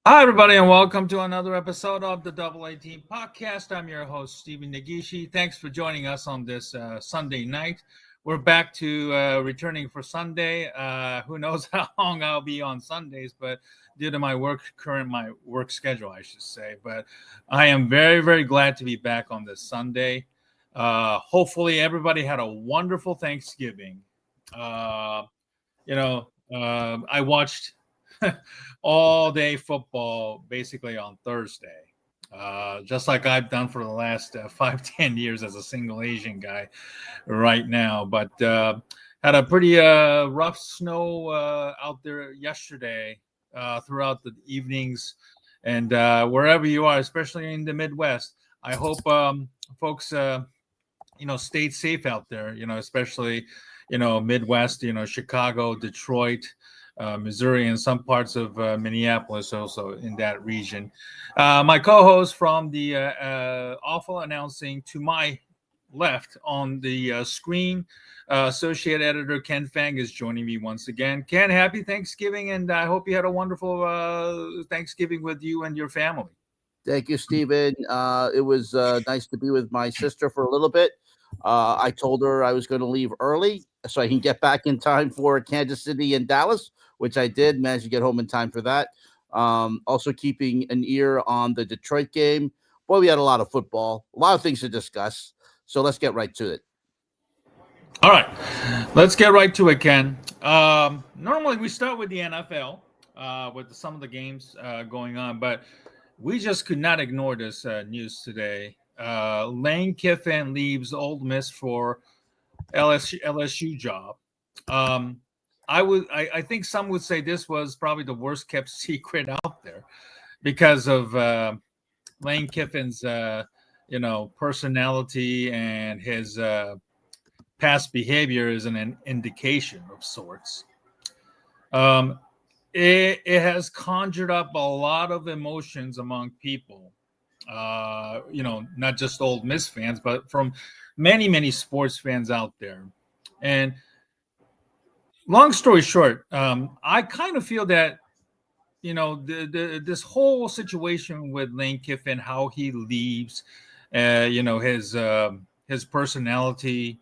Hi, everybody, and welcome to another episode of the Double A Team Podcast. I'm your host, Stephen Nagishi. Thanks for joining us on this Sunday night. We're back to returning for Sunday. Who knows how long I'll be on Sundays, but due to my work schedule, I should say. But I am very, very glad to be back on this Sunday. Hopefully, everybody had a wonderful Thanksgiving. Uh, I watched all day football basically on Thursday, just like I've done for the last 5-10 years as a single Asian guy right now. But had a pretty rough snow out there yesterday throughout the evenings. And wherever you are, especially in the Midwest, I hope folks, stayed safe out there, especially, Midwest, Chicago, Detroit, Missouri, and some parts of Minneapolis, also in that region. My co-host from the awful announcing to my left on the screen, associate editor Ken Fang is joining me once again. Ken, happy Thanksgiving, and I hope you had a wonderful Thanksgiving with you and your family. Thank you, Stephen. It was nice to be with my sister for a little bit. I told her I was going to leave early so I can get back in time for Kansas City and Dallas, which I did. Managed to get home in time for that. Also keeping an ear on the Detroit game. Boy, we had a lot of football, a lot of things to discuss. So let's get right to it. All right, let's get right to it, Ken. Normally we start with the NFL with some of the games going on, but we just could not ignore this news today. Lane Kiffin leaves Ole Miss for LSU job. I think some would say this was probably the worst kept secret out there because of Lane Kiffin's personality and his past behavior is an indication of sorts. It has conjured up a lot of emotions among people. Not just Ole Miss fans, but from many sports fans out there. And long story short, I kind of feel that this whole situation with Lane Kiffin, how he leaves, his personality,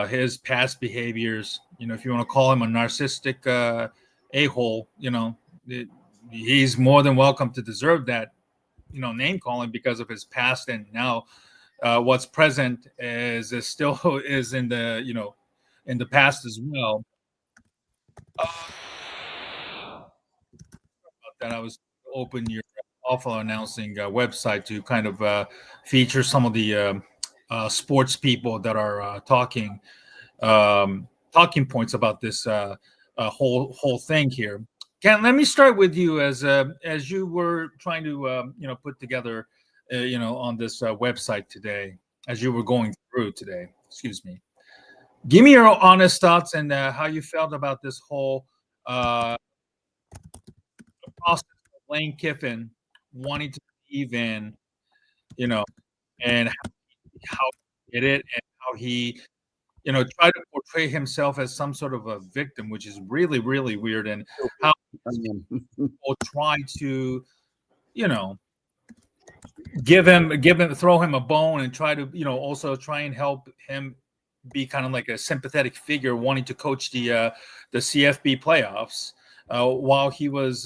his past behaviors. If you want to call him a narcissistic a-hole, he's more than welcome to deserve that, name calling because of his past, and now what's present is still is in the in the past as well. That I was open your awful announcing website to kind of feature some of the sports people that are talking points about this whole thing here. Ken, let me start with you as you were trying to put together on this website today, as you were going through today. Excuse me. Give me your honest thoughts and how you felt about this whole process of Lane Kiffin wanting to leave in, and how he did it, and how he tried to portray himself as some sort of a victim, which is really, really weird, and how people try to, you know, throw him a bone and try to, also try and help him be kind of like a sympathetic figure wanting to coach the CFB playoffs while he was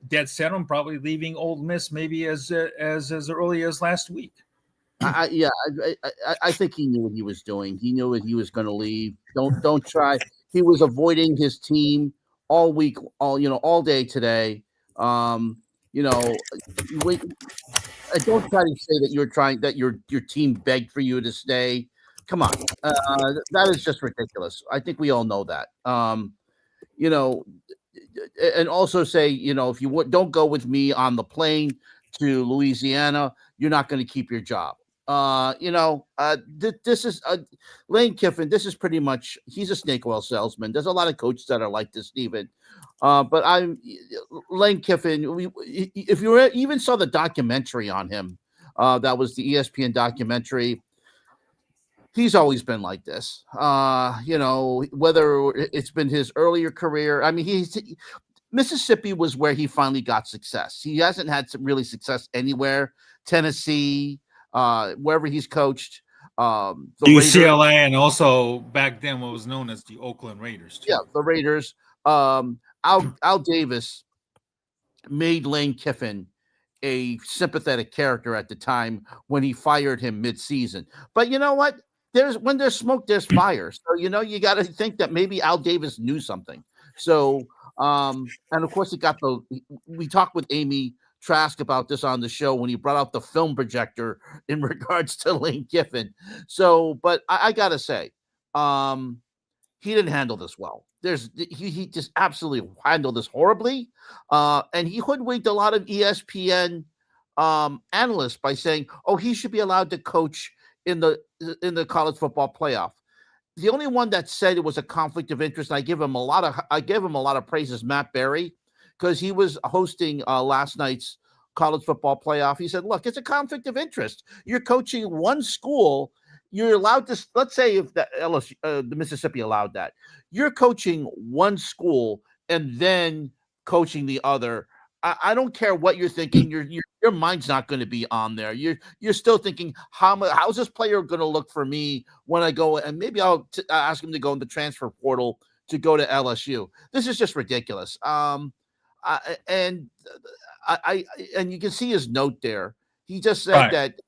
dead set on probably leaving Ole Miss maybe as early as last week. I think he knew what he was doing. He knew that he was going to leave. Don't try. He was avoiding his team all week, all day today. Wait, don't try to say that your team begged for you to stay. Come on, that is just ridiculous. I think we all know that. And also say, if you don't go with me on the plane to Louisiana, you're not going to keep your job. This is Lane Kiffin. This is pretty much, he's a snake oil salesman. There's a lot of coaches that are like this, Stephen. But Lane Kiffin. If you even saw the documentary on him, that was the ESPN documentary. He's always been like this. Whether it's been his earlier career. I mean, Mississippi was where he finally got success. He hasn't had some really success anywhere. Tennessee, wherever he's coached. The UCLA, Raiders, and also back then what was known as the Oakland Raiders too. yeah, the Raiders. Al Davis made Lane Kiffin a sympathetic character at the time when he fired him mid-season. But you know what? When there's smoke, there's fire. So you got to think that maybe Al Davis knew something. So and of course we talked with Amy Trask about this on the show when he brought out the film projector in regards to Lane Kiffin. So, but I gotta say, he didn't handle this well. He just absolutely handled this horribly, and he hoodwinked a lot of ESPN analysts by saying, "Oh, he should be allowed to coach in the college football playoff." The only one that said it was a conflict of interest, and I give him a lot of praise, is Matt Berry, because he was hosting last night's college football playoff. He said, "Look, it's a conflict of interest. You're coaching one school." You're allowed to, let's say if the Mississippi allowed that, you're coaching one school and then coaching the other. I don't care what you're thinking. Your mind's not going to be on there. You're still thinking, how's this player going to look for me when I go, and maybe I'll ask him to go in the transfer portal to go to LSU. This is just ridiculous. And you can see his note there. He just said that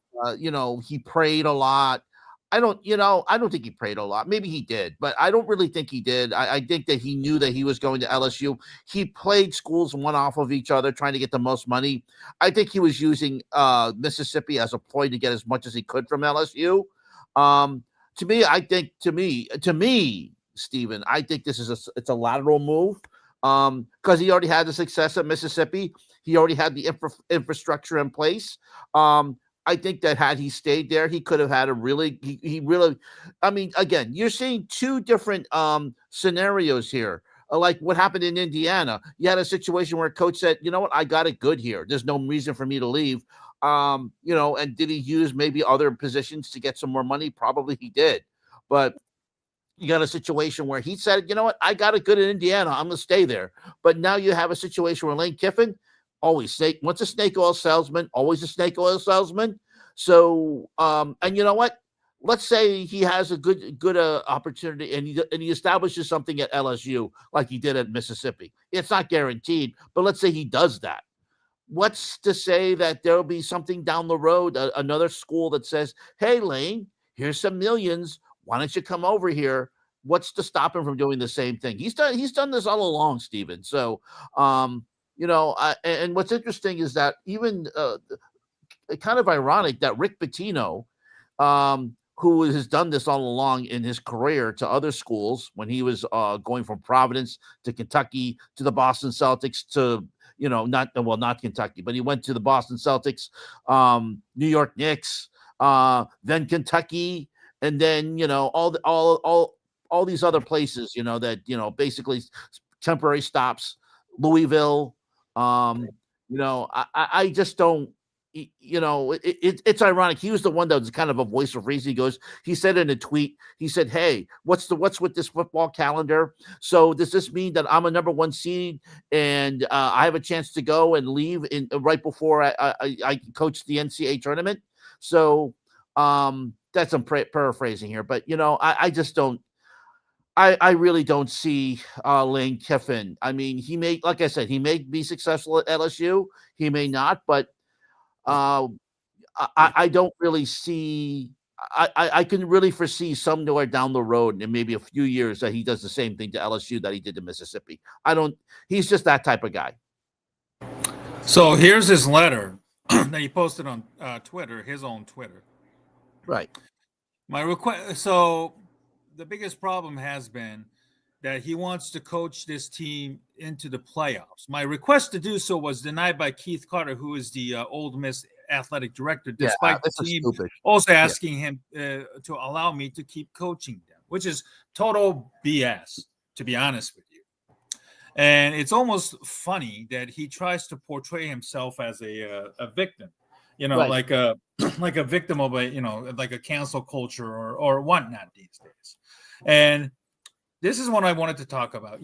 he prayed a lot. I don't think he prayed a lot. Maybe he did, but I don't really think he did. I think that he knew that he was going to LSU. He played schools one off of each other, trying to get the most money. I think he was using Mississippi as a ploy to get as much as he could from LSU. To me, Stephen, I think this is it's a lateral move because he already had the success at Mississippi. He already had the infrastructure in place. I think that had he stayed there, he could have had again, you're seeing two different scenarios here. Like what happened in Indiana. You had a situation where a coach said, you know what, I got it good here. There's no reason for me to leave. And did he use maybe other positions to get some more money? Probably he did. But you got a situation where he said, you know what, I got it good in Indiana. I'm going to stay there. But now you have a situation where Lane Kiffin, once a snake oil salesman, always a snake oil salesman. So, and you know what? Let's say he has a good opportunity and he establishes something at LSU like he did at Mississippi. It's not guaranteed, but let's say he does that. What's to say that there'll be something down the road, another school that says, "Hey, Lane, here's some millions. Why don't you come over here?" What's to stop him from doing the same thing? He's done this all along, Stephen. So, and what's interesting is that even kind of ironic that Rick Pitino, who has done this all along in his career to other schools when he was going from Providence to Kentucky to the Boston Celtics to, not Kentucky, but he went to the Boston Celtics, New York Knicks, then Kentucky, and then, all these other places, that, basically temporary stops, Louisville. I just don't, it's ironic. He was the one that was kind of a voice of reason. He said in a tweet, he said, "Hey, what's with this football calendar? So does this mean that I'm a number one seed and I have a chance to go and leave right before I coach the NCAA tournament?" So that's I'm paraphrasing here, but I just don't. I really don't see Lane Kiffin. I mean, like I said, he may be successful at LSU. He may not, but I don't really see. I can really foresee somewhere down the road in maybe a few years that he does the same thing to LSU that he did to Mississippi. He's just that type of guy. So here's his letter that he posted on Twitter, his own Twitter. Right. My request. So the biggest problem has been that he wants to coach this team into the playoffs. My request to do so was denied by Keith Carter, who is the Ole Miss athletic director, despite the team also asking him to allow me to keep coaching them, which is total BS, to be honest with you. And it's almost funny that he tries to portray himself as a victim, right. like a victim of like a cancel culture or whatnot these days. And this is what I wanted to talk about.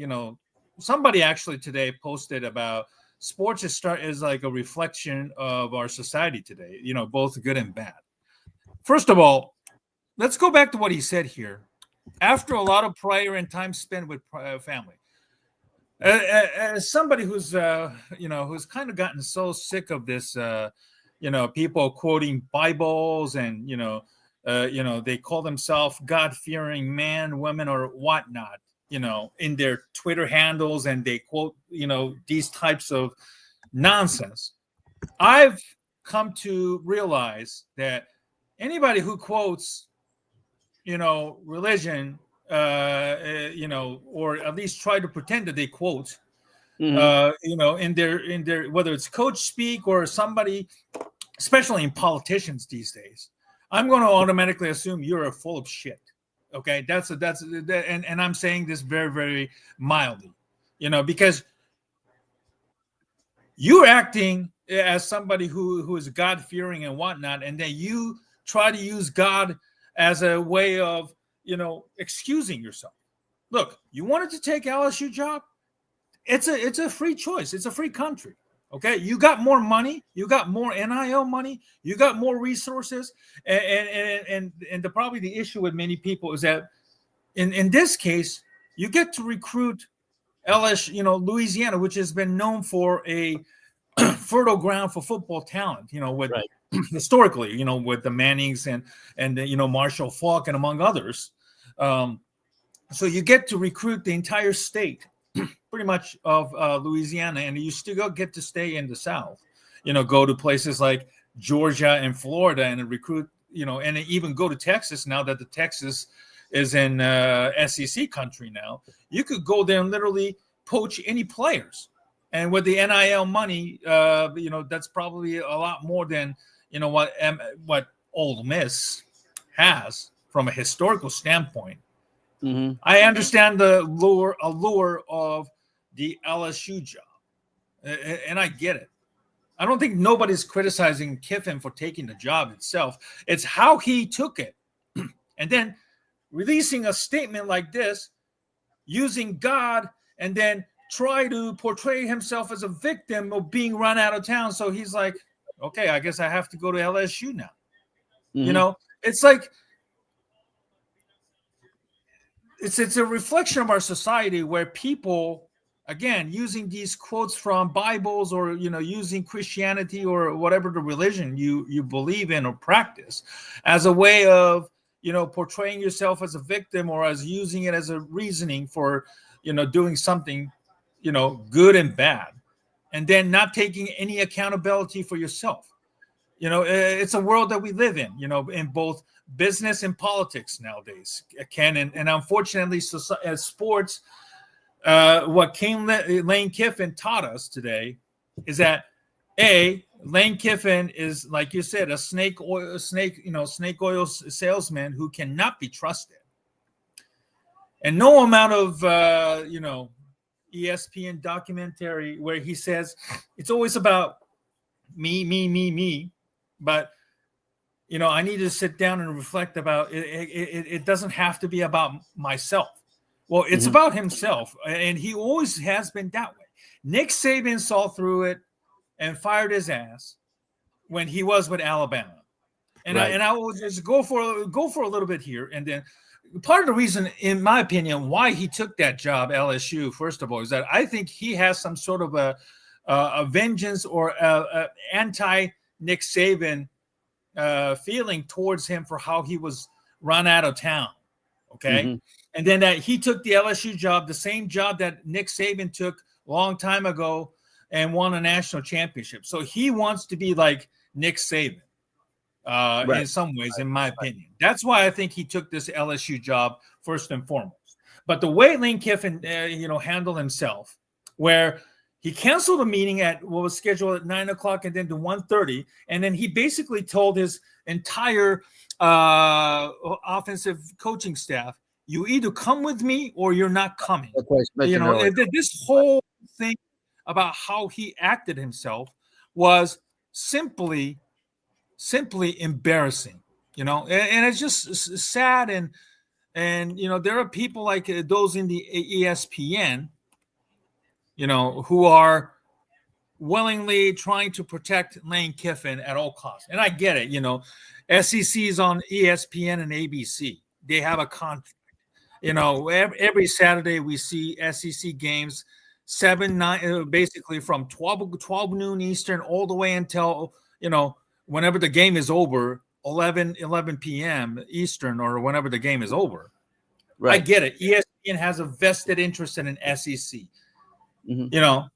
somebody actually today posted about sports is like a reflection of our society today, both good and bad. First of all, let's go back to what he said here. After a lot of prayer and time spent with family, as somebody who's who's kind of gotten so sick of this, people quoting Bibles and they call themselves God-fearing man, women, or whatnot, in their Twitter handles, and they quote these types of nonsense. I've come to realize that anybody who quotes religion, or at least try to pretend that they quote, in their whether it's coach speak or somebody, especially in politicians these days, I'm going to automatically assume you're full of shit. Okay, and I'm saying this very, very mildly, because you're acting as somebody who is God fearing and whatnot, and then you try to use God as a way of excusing yourself. Look, you wanted to take LSU job. It's a free choice. It's a free country. Okay, you got more money, you got more NIL money, you got more resources, and probably the issue with many people is that in this case you get to recruit LSU, Louisiana, which has been known for a fertile ground for football talent, with right. Historically, with the Mannings and Marshall Faulk and among others. So you get to recruit the entire state, pretty much, of Louisiana, and you still get to stay in the South. Go to places like Georgia and Florida and recruit. And even go to Texas now that the Texas is in SEC country now. You could go there and literally poach any players. And with the NIL money, that's probably a lot more than what Ole Miss has from a historical standpoint. Mm-hmm. I understand the allure of the LSU job, and I get it. I don't think nobody's criticizing Kiffin for taking the job itself. It's how he took it, and then releasing a statement like this, using God, and then try to portray himself as a victim of being run out of town. So he's like, okay, I guess I have to go to LSU now. Mm-hmm. It's like, it's a reflection of our society where people, again, using these quotes from Bibles or, using Christianity or whatever the religion you believe in or practice as a way of, portraying yourself as a victim or as using it as a reasoning for, doing something, good and bad, and then not taking any accountability for yourself. It's a world that we live in, in both business and politics nowadays, Ken. And unfortunately, as sports, what Lane Kiffin taught us today is that Lane Kiffin is, like you said, a snake oil salesman who cannot be trusted. And no amount of ESPN documentary where he says it's always about me, but I need to sit down and reflect about it. It doesn't have to be about myself. Well, it's about himself, and he always has been that way. Nick Saban saw through it and fired his ass when he was with Alabama. And right. I will just go for a little bit here, and then part of the reason, in my opinion, why he took that job, LSU, first of all, is that I think he has some sort of a vengeance or a anti-Nick Saban feeling towards him for how he was run out of town. Okay. Mm-hmm. And then that he took the LSU job, the same job that Nick Saban took a long time ago and won a national championship. So he wants to be like Nick Saban right. in some ways, in my opinion. That's why I think he took this LSU job first and foremost. But the way Lane Kiffin, handled himself, where he canceled a meeting at what was scheduled at 9:00 and then to 1:30, and then he basically told his entire offensive coaching staff, "You either come with me or you're not coming." This whole thing about how he acted himself was simply embarrassing, and it's just sad. And there are people like those in the ESPN who are willingly trying to protect Lane Kiffin at all costs. And I get it, SEC is on ESPN and ABC. They have a contract. Every Saturday we see SEC games, 7-9, basically from 12 noon Eastern all the way until, whenever the game is over, 11 p.m. Eastern, or whenever the game is over. Right. I get it. ESPN has a vested interest in an SEC. Mm-hmm.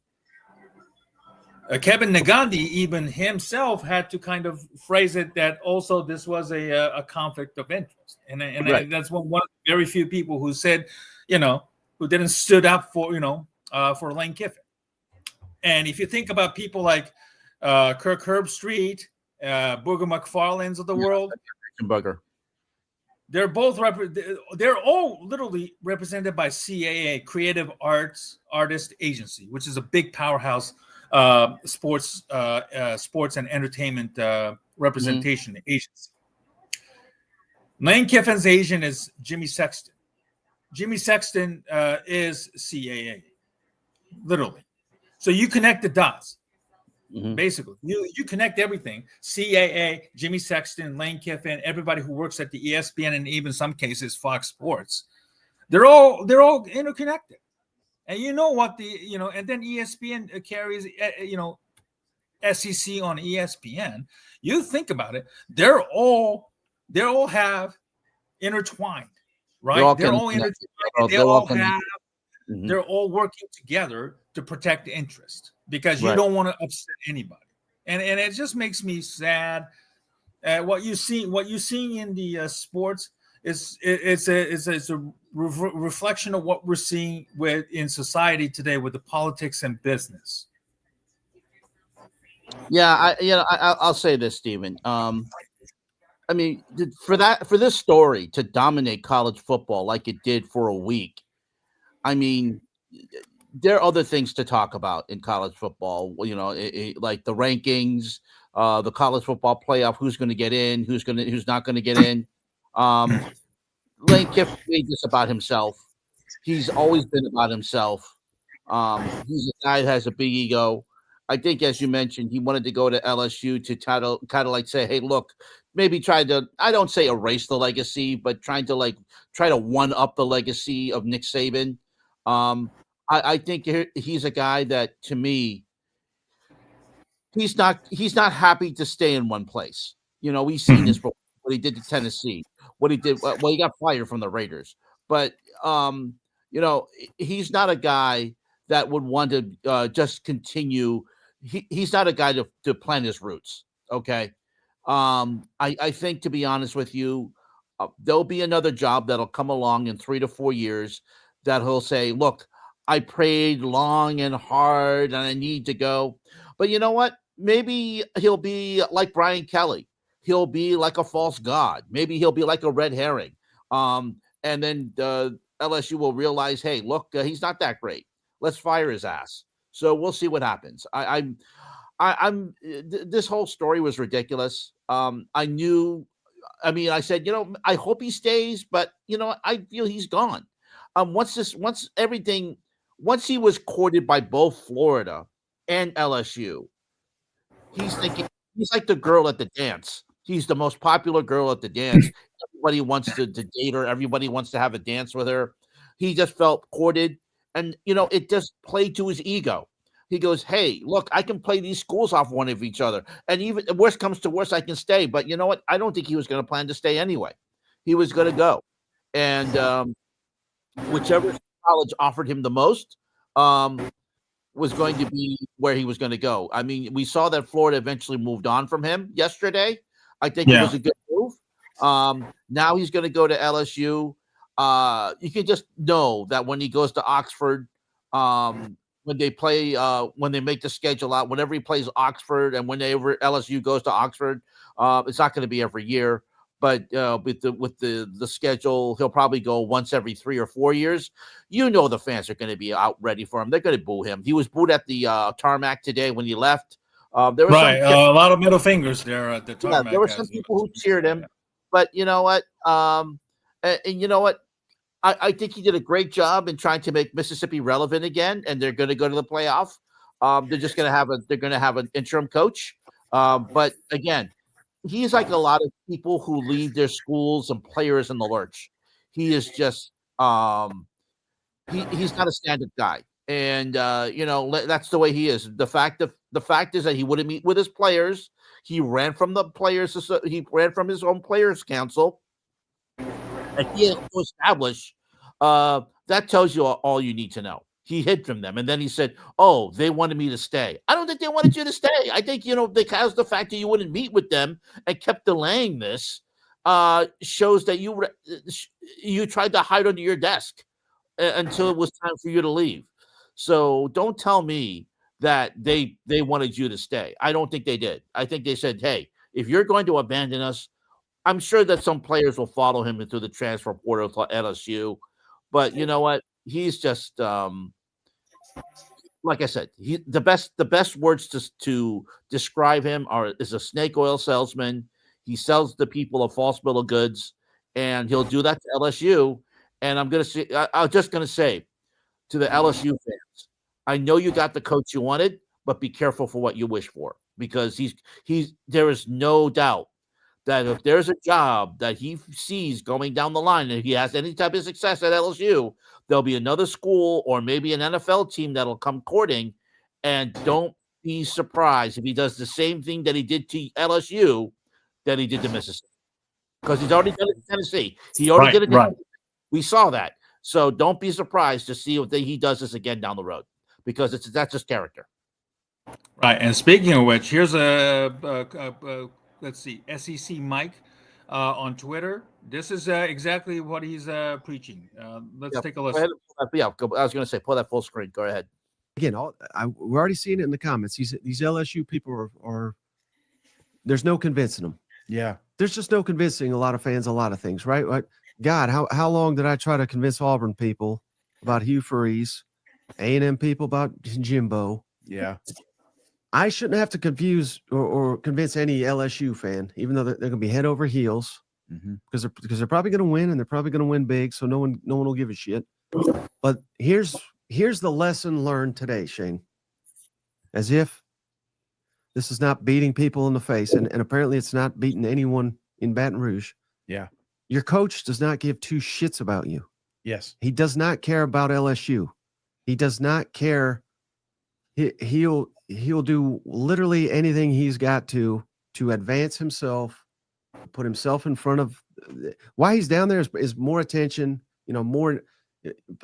Kevin Nagandi even himself had to kind of phrase it that also this was a conflict of interest. And right. That's one of the very few people who said, who didn't stood up for, for Lane Kiffin. And if you think about people like Kirk Herbstreit, Booger McFarlane's of the world, they're both they're all literally represented by CAA, Creative Artist Agency, which is a big powerhouse sports and entertainment representation agency. Lane Kiffin's agent is Jimmy Sexton. Jimmy Sexton is CAA, literally. So you connect the dots. Basically, you connect everything. CAA, Jimmy Sexton, Lane Kiffin, everybody who works at the ESPN, and even some cases Fox Sports. They're all interconnected. And you know what and then ESPN carries, SEC on ESPN. You think about it, they're all have intertwined, right? They're all intertwined. They're all working together to protect interest, because you don't want to upset anybody. And it just makes me sad. What you see in the sports is a reflection of what we're seeing in society today with the politics and business. Yeah, I'll say this, Stephen. I mean, for this story to dominate college football like it did for a week, I mean, there are other things to talk about in college football. Like the rankings, the college football playoff, who's going to get in, who's not going to get in. Lane Kiffin made this about himself. He's always been about himself. He's a guy that has a big ego. I think, as you mentioned, he wanted to go to LSU to kind of like say, hey, look, maybe try to, I don't say erase the legacy, but try to one up the legacy of Nick Saban. I think he's a guy that, to me, he's not happy to stay in one place. We've seen this before. What he did to Tennessee, what he did. Well, he got fired from the Raiders, but he's not a guy that would want to just continue. He's not a guy to plant his roots. Okay, I think, to be honest with you, there'll be another job that'll come along in 3 to 4 years that he'll say, look, I prayed long and hard and I need to go. But you know what? Maybe he'll be like Brian Kelly. He'll be like a false god. Maybe he'll be like a red herring. And then LSU will realize, hey, look, he's not that great. Let's fire his ass. So we'll see what happens. This whole story was ridiculous. I said, I hope he stays, but I feel he's gone. Once he was courted by both Florida and LSU, he's thinking he's like the girl at the dance. He's the most popular girl at the dance. Everybody wants to date her. Everybody wants to have a dance with her. He just felt courted, and it just played to his ego. He goes, hey, look, I can play these schools off one of each other, and even worst comes to worst, I can stay. But you know what? I don't think he was going to plan to stay anyway. He was going to go, and whichever college offered him the most was going to be where he was going to go. I mean, we saw that Florida eventually moved on from him yesterday. I think it was a good move. Now he's going to go to LSU. You can just know that when he goes to Oxford, when they make the schedule out, whenever he plays Oxford and whenever LSU goes to Oxford, it's not going to be every year. But with the schedule, he'll probably go once every 3 or 4 years. The fans are going to be out ready for him. They're going to boo him. He was booed at the tarmac today when he left. There was a lot of middle fingers there at the tarmac. There were some people who cheered him, but you know what? And you know what? I think he did a great job in trying to make Mississippi relevant again, and they're going to go to the playoff. They're just going to have an interim coach. But again, he's like a lot of people who leave their schools and players in the lurch. He is just he's not a stand-up guy, and that's the way he is. The fact is that he wouldn't meet with his players. He ran from the players. He ran from his own players' council. And he had to establish. That tells you all you need to know. He hid from them, and then he said, "Oh, they wanted me to stay." I don't think they wanted you to stay. I think because the fact that you wouldn't meet with them and kept delaying this shows that you tried to hide under your desk until it was time for you to leave. So don't tell me that they wanted you to stay. I don't think they did. I think they said, "Hey, if you're going to abandon us," I'm sure that some players will follow him into the transfer portal to LSU. But you know what? He's just like I said, the best words to describe him is a snake oil salesman. He sells the people a false bill of goods, and he'll do that to LSU. And I'm just gonna say to the LSU fans, I know you got the coach you wanted, but be careful for what you wish for, because there is no doubt that if there's a job that he sees going down the line, and if he has any type of success at LSU, there'll be another school or maybe an NFL team that'll come courting. And don't be surprised if he does the same thing that he did to LSU that he did to Mississippi, because he's already done it in Tennessee. He already did it. Right. We saw that. So don't be surprised to see if he does this again down the road, because that's his character. Right. And speaking of which, here's let's see, SEC Mike on Twitter. This is exactly what he's preaching. Let's take a listen. I was going to say, pull that full screen. Go ahead. Again, we're already seeing it in the comments. These LSU people are there's no convincing them. Yeah. There's just no convincing a lot of fans a lot of things, right? Like, God, how long did I try to convince Auburn people about Hugh Freeze, A&M people about Jimbo? Yeah. I shouldn't have to confuse or convince any LSU fan, even though they're going to be head over heels, because they're probably going to win, and they're probably going to win big, so no one will give a shit. But here's the lesson learned today, Shane. As if this is not beating people in the face, and apparently it's not beating anyone in Baton Rouge. Yeah. Your coach does not give two shits about you. Yes. He does not care about LSU. He does not care. He'll do literally anything he's got to advance himself, put himself in front of. Why he's down there is more attention, more.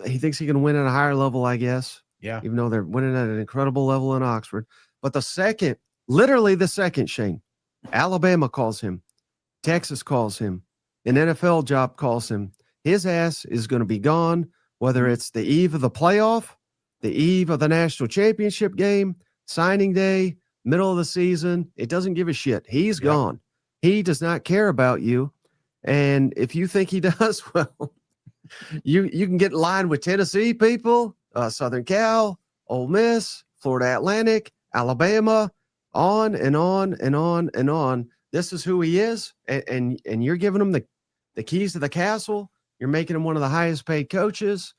He thinks he can win at a higher level, I guess. Yeah. Even though they're winning at an incredible level in Oxford. But literally the second, Shane, Alabama calls him, Texas calls him, an NFL job calls him, his ass is going to be gone, whether it's the eve of the playoff, the eve of the national championship game, signing day, middle of the season. It doesn't give a shit. He's gone. He does not care about you. And if you think he does, well, you can get in line with Tennessee people, Southern Cal, Ole Miss, Florida Atlantic, Alabama, on and on and on and on. This is who he is. And you're giving him the keys to the castle. You're making him one of the highest paid coaches.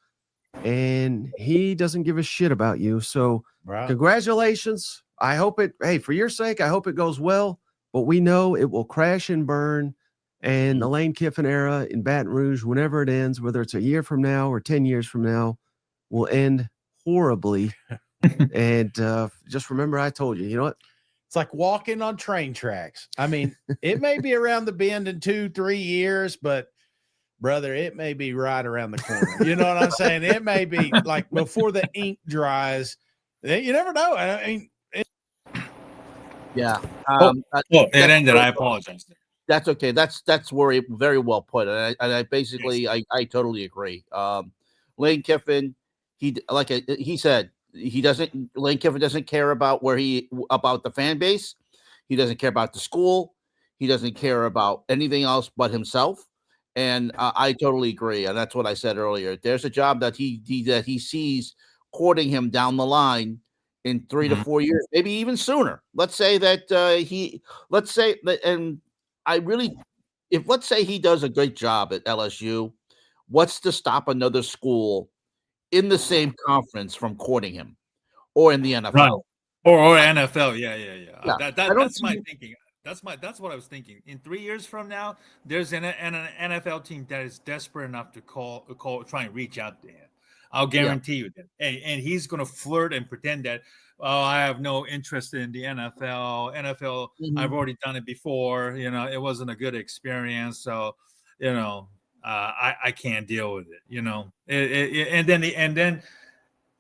And he doesn't give a shit about you. So Congratulations. I hope for your sake, I hope it goes well, but we know it will crash and burn. And the Lane Kiffin era in Baton Rouge, whenever it ends, whether it's a year from now or 10 years from now, will end horribly. And just remember, I told you, you know what? It's like walking on train tracks. I mean, it may be around the bend in 2-3 years, but brother, it may be right around the corner. You know what I'm saying? It may be like before the ink dries. You never know. I mean, yeah. It ended. I apologize. That's okay. That's very well put. And I basically, I totally agree. Lane Kiffin, he said, Lane Kiffin doesn't care about about the fan base. He doesn't care about the school. He doesn't care about anything else but himself. And I totally agree. And that's what I said earlier. There's a job that he sees courting him down the line in 3 to 4 years, maybe even sooner. Let's say that let's say he does a great job at LSU, What's to stop another school in the same conference from courting him, or in the NFL? Right. Or NFL. Yeah. Yeah, I don't That's my see. thinking. That's what I was thinking. In 3 years from now, there's an NFL team that is desperate enough to try and reach out to him. I'll Yeah. guarantee you that. And he's going to flirt and pretend that, oh, I have no interest in the NFL. NFL, I've already done it before. It wasn't a good experience. So, I can't deal with it.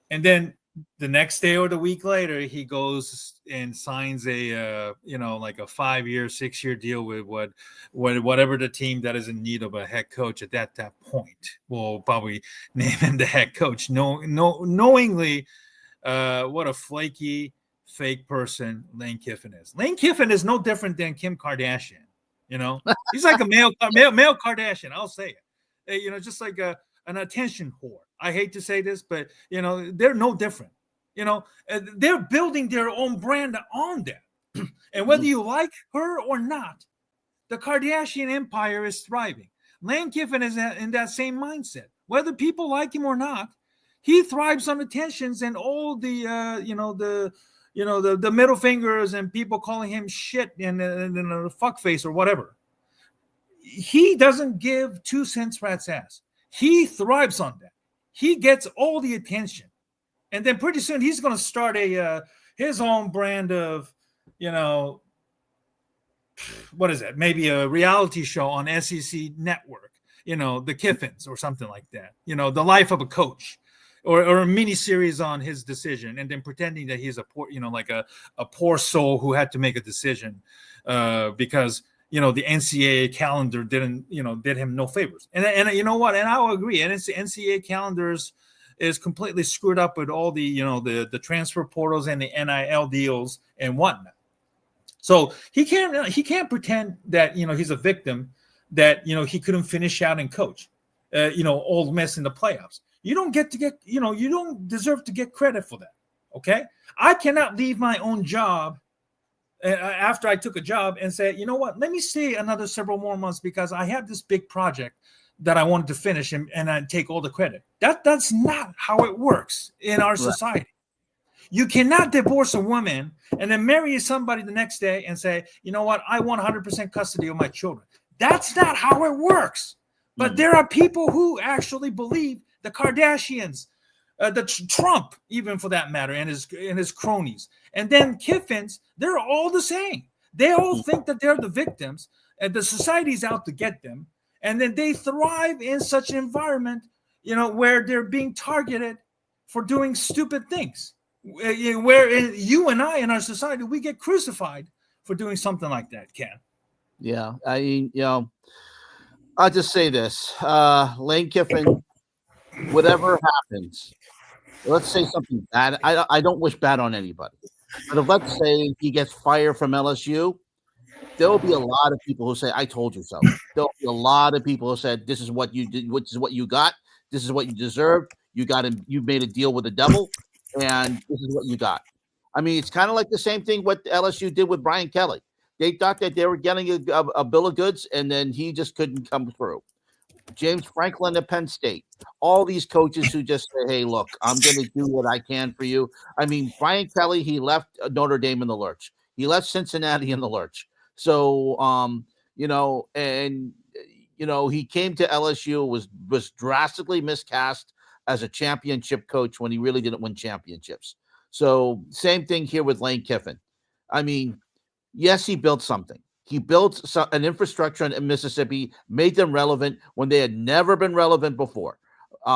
And then the next day or the week later, he goes and signs a like a 5-year, 6-year deal with whatever the team that is in need of a head coach at that point will probably name him the head coach, knowingly what a flaky, fake person Lane Kiffin is. Lane Kiffin is no different than Kim Kardashian. He's like a male Kardashian. I'll say it. Just like an attention whore. I hate to say this, but they're no different. They're building their own brand on them. And whether you like her or not, the Kardashian empire is thriving. Lane Kiffin is in that same mindset. Whether people like him or not, he thrives on attentions and all the the middle fingers and people calling him shit and a fuck face or whatever. He doesn't give 2 cents rat's ass. He thrives on that. He gets all the attention, and then pretty soon he's going to start his own brand of, what is that? Maybe a reality show on SEC Network. The Kiffins or something like that. The life of a coach, or a mini series on his decision, and then pretending that he's a poor, like a poor soul who had to make a decision because. The NCAA calendar did him no favors. And you know what? And I'll agree. And it's the NCAA calendars is completely screwed up with all the, the transfer portals and the NIL deals and whatnot. So he can't pretend that, he's a victim, that, he couldn't finish out and coach, Ole Miss in the playoffs. You don't you don't deserve to get credit for that. Okay. I cannot leave my own job after I took a job and said, you know what, let me stay another several more months because I have this big project that I wanted to finish and I take all the credit. That's not how it works in our society. You cannot divorce a woman and then marry somebody the next day and say, you know what, I want 100% custody of my children. That's not how it works. But there are people who actually believe the Kardashians, Trump, even for that matter, and his cronies. And then Kiffins, they're all the same. They all think that they're the victims and the society's out to get them. And then they thrive in such an environment, where they're being targeted for doing stupid things. Where you and I in our society, we get crucified for doing something like that, Ken. Yeah. I mean, I'll just say this. Lane Kiffin, whatever happens, let's say something bad. I don't wish bad on anybody. But if, let's say, he gets fired from LSU, there will be a lot of people who say, I told you so. There'll be a lot of people who said, this is what you did, which is what you got. This is what you deserved. You made a deal with the devil, and this is what you got. I mean, it's kind of like the same thing what LSU did with Brian Kelly. They thought that they were getting a bill of goods, and then he just couldn't come through. James Franklin at Penn State, all these coaches who just say, hey, look, I'm going to do what I can for you. I mean, Brian Kelly, he left Notre Dame in the lurch. He left Cincinnati in the lurch. So, he came to LSU, was drastically miscast as a championship coach when he really didn't win championships. So same thing here with Lane Kiffin. I mean, yes, he built something. He built an infrastructure in Mississippi, made them relevant when they had never been relevant before. He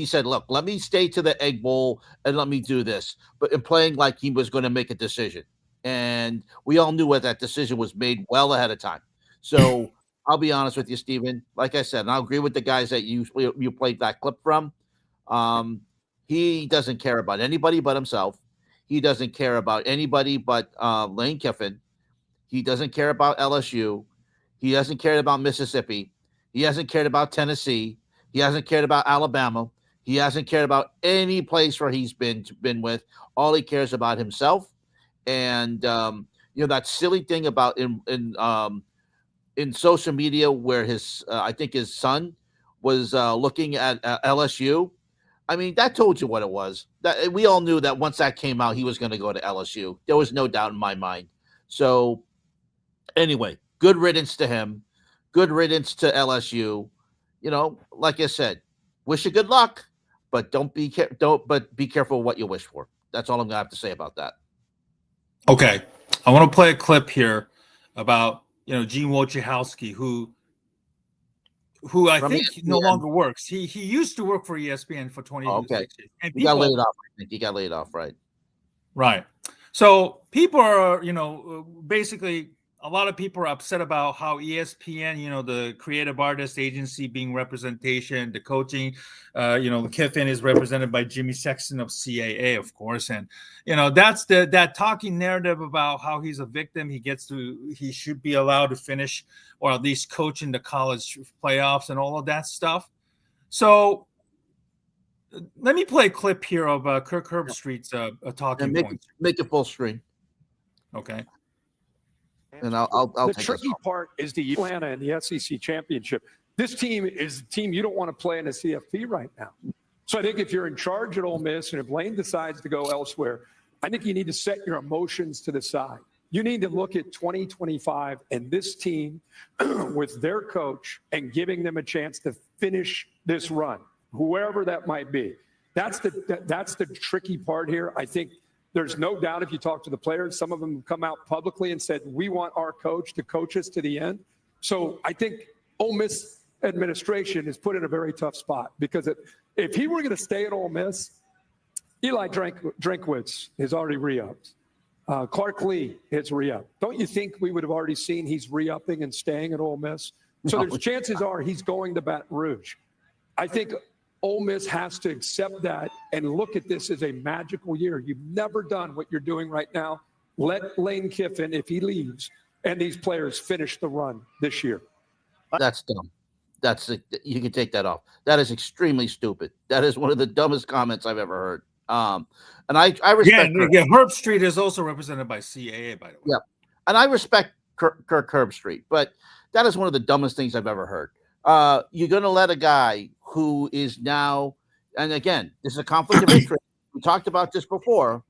said, look, let me stay to the Egg Bowl and let me do this, but in playing like he was going to make a decision. And we all knew what that decision was made well ahead of time. So I'll be honest with you, Steven. Like I said, and I'll agree with the guys that you played that clip from. He doesn't care about anybody but himself. He doesn't care about anybody but Lane Kiffin. He doesn't care about LSU. He hasn't cared about Mississippi. He hasn't cared about Tennessee. He hasn't cared about Alabama. He hasn't cared about any place where he's been with. All he cares about himself. And that silly thing about in social media where his I think his son was looking at LSU. I mean, that told you what it was. That we all knew that once that came out, he was going to go to LSU. There was no doubt in my mind. So anyway, good riddance to him. Good riddance to LSU. You know, like I said, wish you good luck, but be careful what you wish for. That's all I'm gonna have to say about that. Okay, I want to play a clip here about Gene Wojciechowski, who I From think ESPN. no longer works. He used to work for ESPN for 20 years. Okay. And He got laid off. I think he got laid off, right? Right. So people are, basically a lot of people are upset about how ESPN, the creative artist agency being representation, the coaching, Kiffin is represented by Jimmy Sexton of CAA, of course. And, that's that talking narrative about how he's a victim. He should be allowed to finish or at least coach in the college playoffs and all of that stuff. So let me play a clip here of Kirk Herbstreit's talking points. Make it full screen. Okay. And I'll the take tricky part is the Atlanta and the SEC championship. This team is a team you don't want to play in a CFP right now. So I think if you're in charge at Ole Miss and if Lane decides to go elsewhere, I think you need to set your emotions to the side. You need to look at 2025 and this team with their coach and giving them a chance to finish this run, whoever that might be. That's the tricky part here. I think there's no doubt if you talk to the players, some of them have come out publicly and said, we want our coach to coach us to the end. So I think Ole Miss administration is put in a very tough spot because if he were going to stay at Ole Miss, Eli Drinkwitz has already re-upped. Clark Lee has re-upped. Don't you think we would have already seen he's re-upping and staying at Ole Miss? So there's chances are he's going to Baton Rouge. I think Ole Miss has to accept that and look at this as a magical year. You've never done what you're doing right now. Let Lane Kiffin, if he leaves, and these players finish the run this year. That's dumb. You can take that off. That is extremely stupid. That is one of the dumbest comments I've ever heard. And I respect. Yeah, Herbstreit is also represented by CAA, by the way. Yeah, and I respect Kirk Herbstreit, but that is one of the dumbest things I've ever heard. You're going to let a guy who is now, and again, this is a conflict of interest. We talked about this before.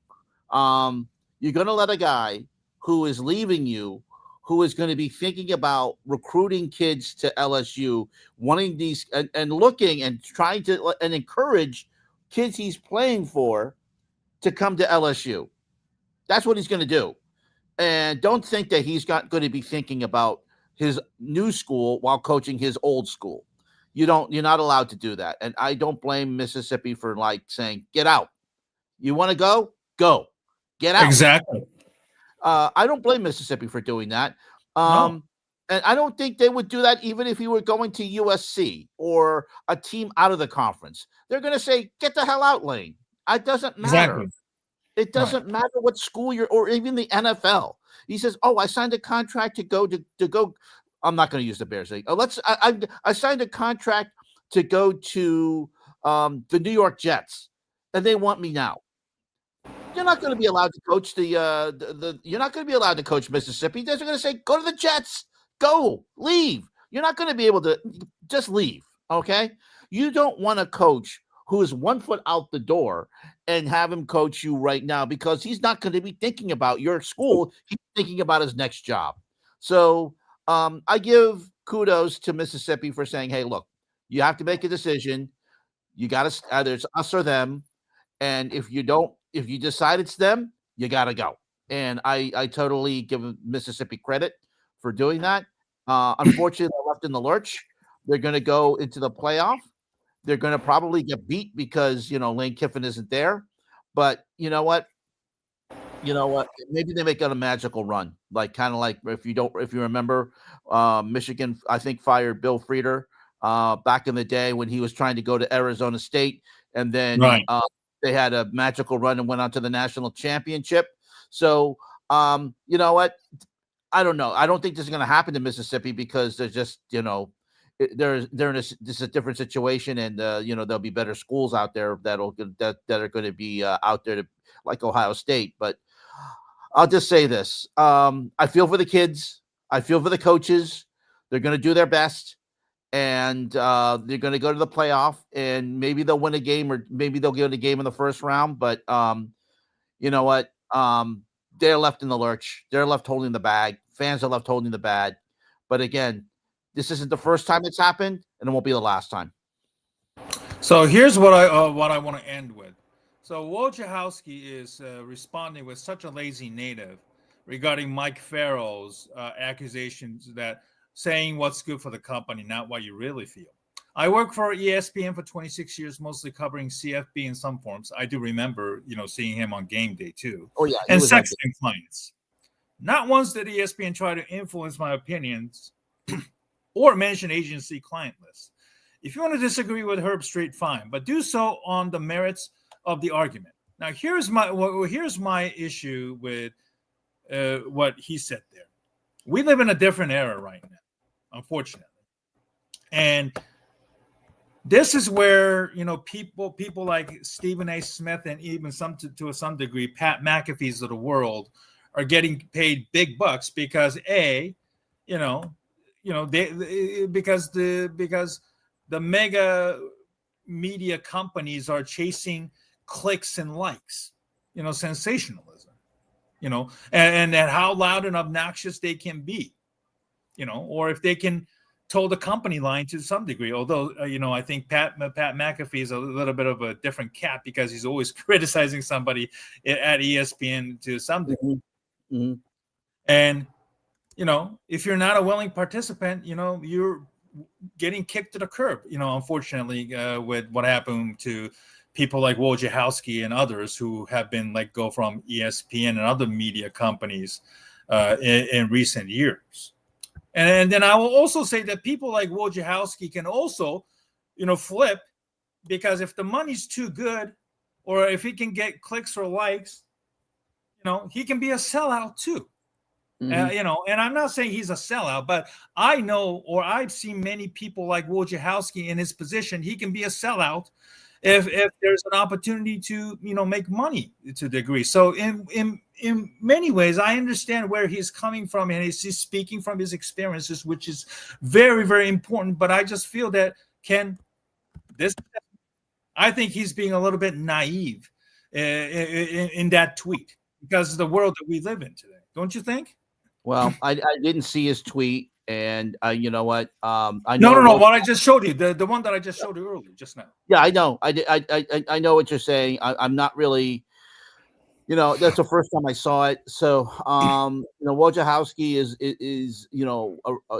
You're going to let a guy who is leaving you, who is going to be thinking about recruiting kids to LSU, wanting these and looking and trying to and encourage kids he's playing for to come to LSU. That's what he's going to do. And don't think that he's going to be thinking about his new school while coaching his old school. You're not allowed to do that. And I don't blame Mississippi for saying, get out. You want to go? Go. Get out. Exactly. I don't blame Mississippi for doing that. No. And I don't think they would do that even if he were going to USC or a team out of the conference. They're going to say, get the hell out, Lane. It doesn't matter. Exactly. It doesn't matter what school you're, or even the NFL. He says, "Oh, I signed a contract to go to go." I'm not going to use the Bears thing. I signed a contract to go to the New York Jets, and they want me now. You're not going to be allowed to coach You're not going to be allowed to coach Mississippi. They're going to say, "Go to the Jets. Go, leave." You're not going to be able to just leave. Okay, you don't want a coach who is 1 foot out the door and have him coach you right now because he's not going to be thinking about your school. He's thinking about his next job. So I give kudos to Mississippi for saying, hey, look, you have to make a decision. You got to either it's us or them. And if you decide it's them, you got to go. And I totally give Mississippi credit for doing that. Unfortunately, they're left in the lurch. They're going to go into the playoff. They're going to probably get beat because, Lane Kiffin isn't there. But you know what? Maybe they make it a magical run. Kind of like if you remember, Michigan, I think, fired Bill Frieder back in the day when he was trying to go to Arizona State. And then they had a magical run and went on to the national championship. So, you know what? I don't know. I don't think this is going to happen to Mississippi because they're just, they're in this is a different situation, and there'll be better schools out there that are going to be out there like Ohio State. But I'll just say this: I feel for the kids, I feel for the coaches. They're going to do their best, and they're going to go to the playoff, and maybe they'll win a game, or maybe they'll get a game in the first round. But you know what? They're left in the lurch. They're left holding the bag. Fans are left holding the bag. But again, this isn't the first time it's happened, and it won't be the last time. So here's what I want to end with. So Wojciechowski is responding with such a lazy native regarding Mike Farrell's accusations that saying what's good for the company, not what you really feel. I worked for ESPN for 26 years, mostly covering CFB in some forms. I do remember, seeing him on game day too. Oh yeah, and Sexton clients. Not once did ESPN try to influence my opinions or mention agency client lists. If you want to disagree with Herb Street, fine, but do so on the merits of the argument. Now, here's my issue with what he said there. We live in a different era right now, unfortunately, and this is where people like Stephen A. Smith and even to some degree Pat McAfee's of the world are getting paid big bucks because because the mega media companies are chasing clicks and likes, sensationalism, and how loud and obnoxious they can be, or if they can toe the company line to some degree. Although, I think Pat McAfee is a little bit of a different cat because he's always criticizing somebody at ESPN to some degree. Mm-hmm. And, if you're not a willing participant, you're getting kicked to the curb, unfortunately, with what happened to people like Wojciechowski and others who have been let go from ESPN and other media companies in recent years. And then I will also say that people like Wojciechowski can also, flip, because if the money's too good or if he can get clicks or likes, he can be a sellout too. Mm-hmm. And I'm not saying he's a sellout, but I know, or I've seen many people like Wojciechowski in his position. He can be a sellout if there's an opportunity to, make money to a degree. So in many ways, I understand where he's coming from, and he's speaking from his experiences, which is very, very important. But I just feel that I think he's being a little bit naive in that tweet because of the world that we live in today. Don't you think? Well, I didn't see his tweet, and you know what? I know. No. What I just showed you, the one that I just showed you earlier, just now. Yeah, I know. I know what you're saying. I'm not really, that's the first time I saw it. So, Wojciechowski is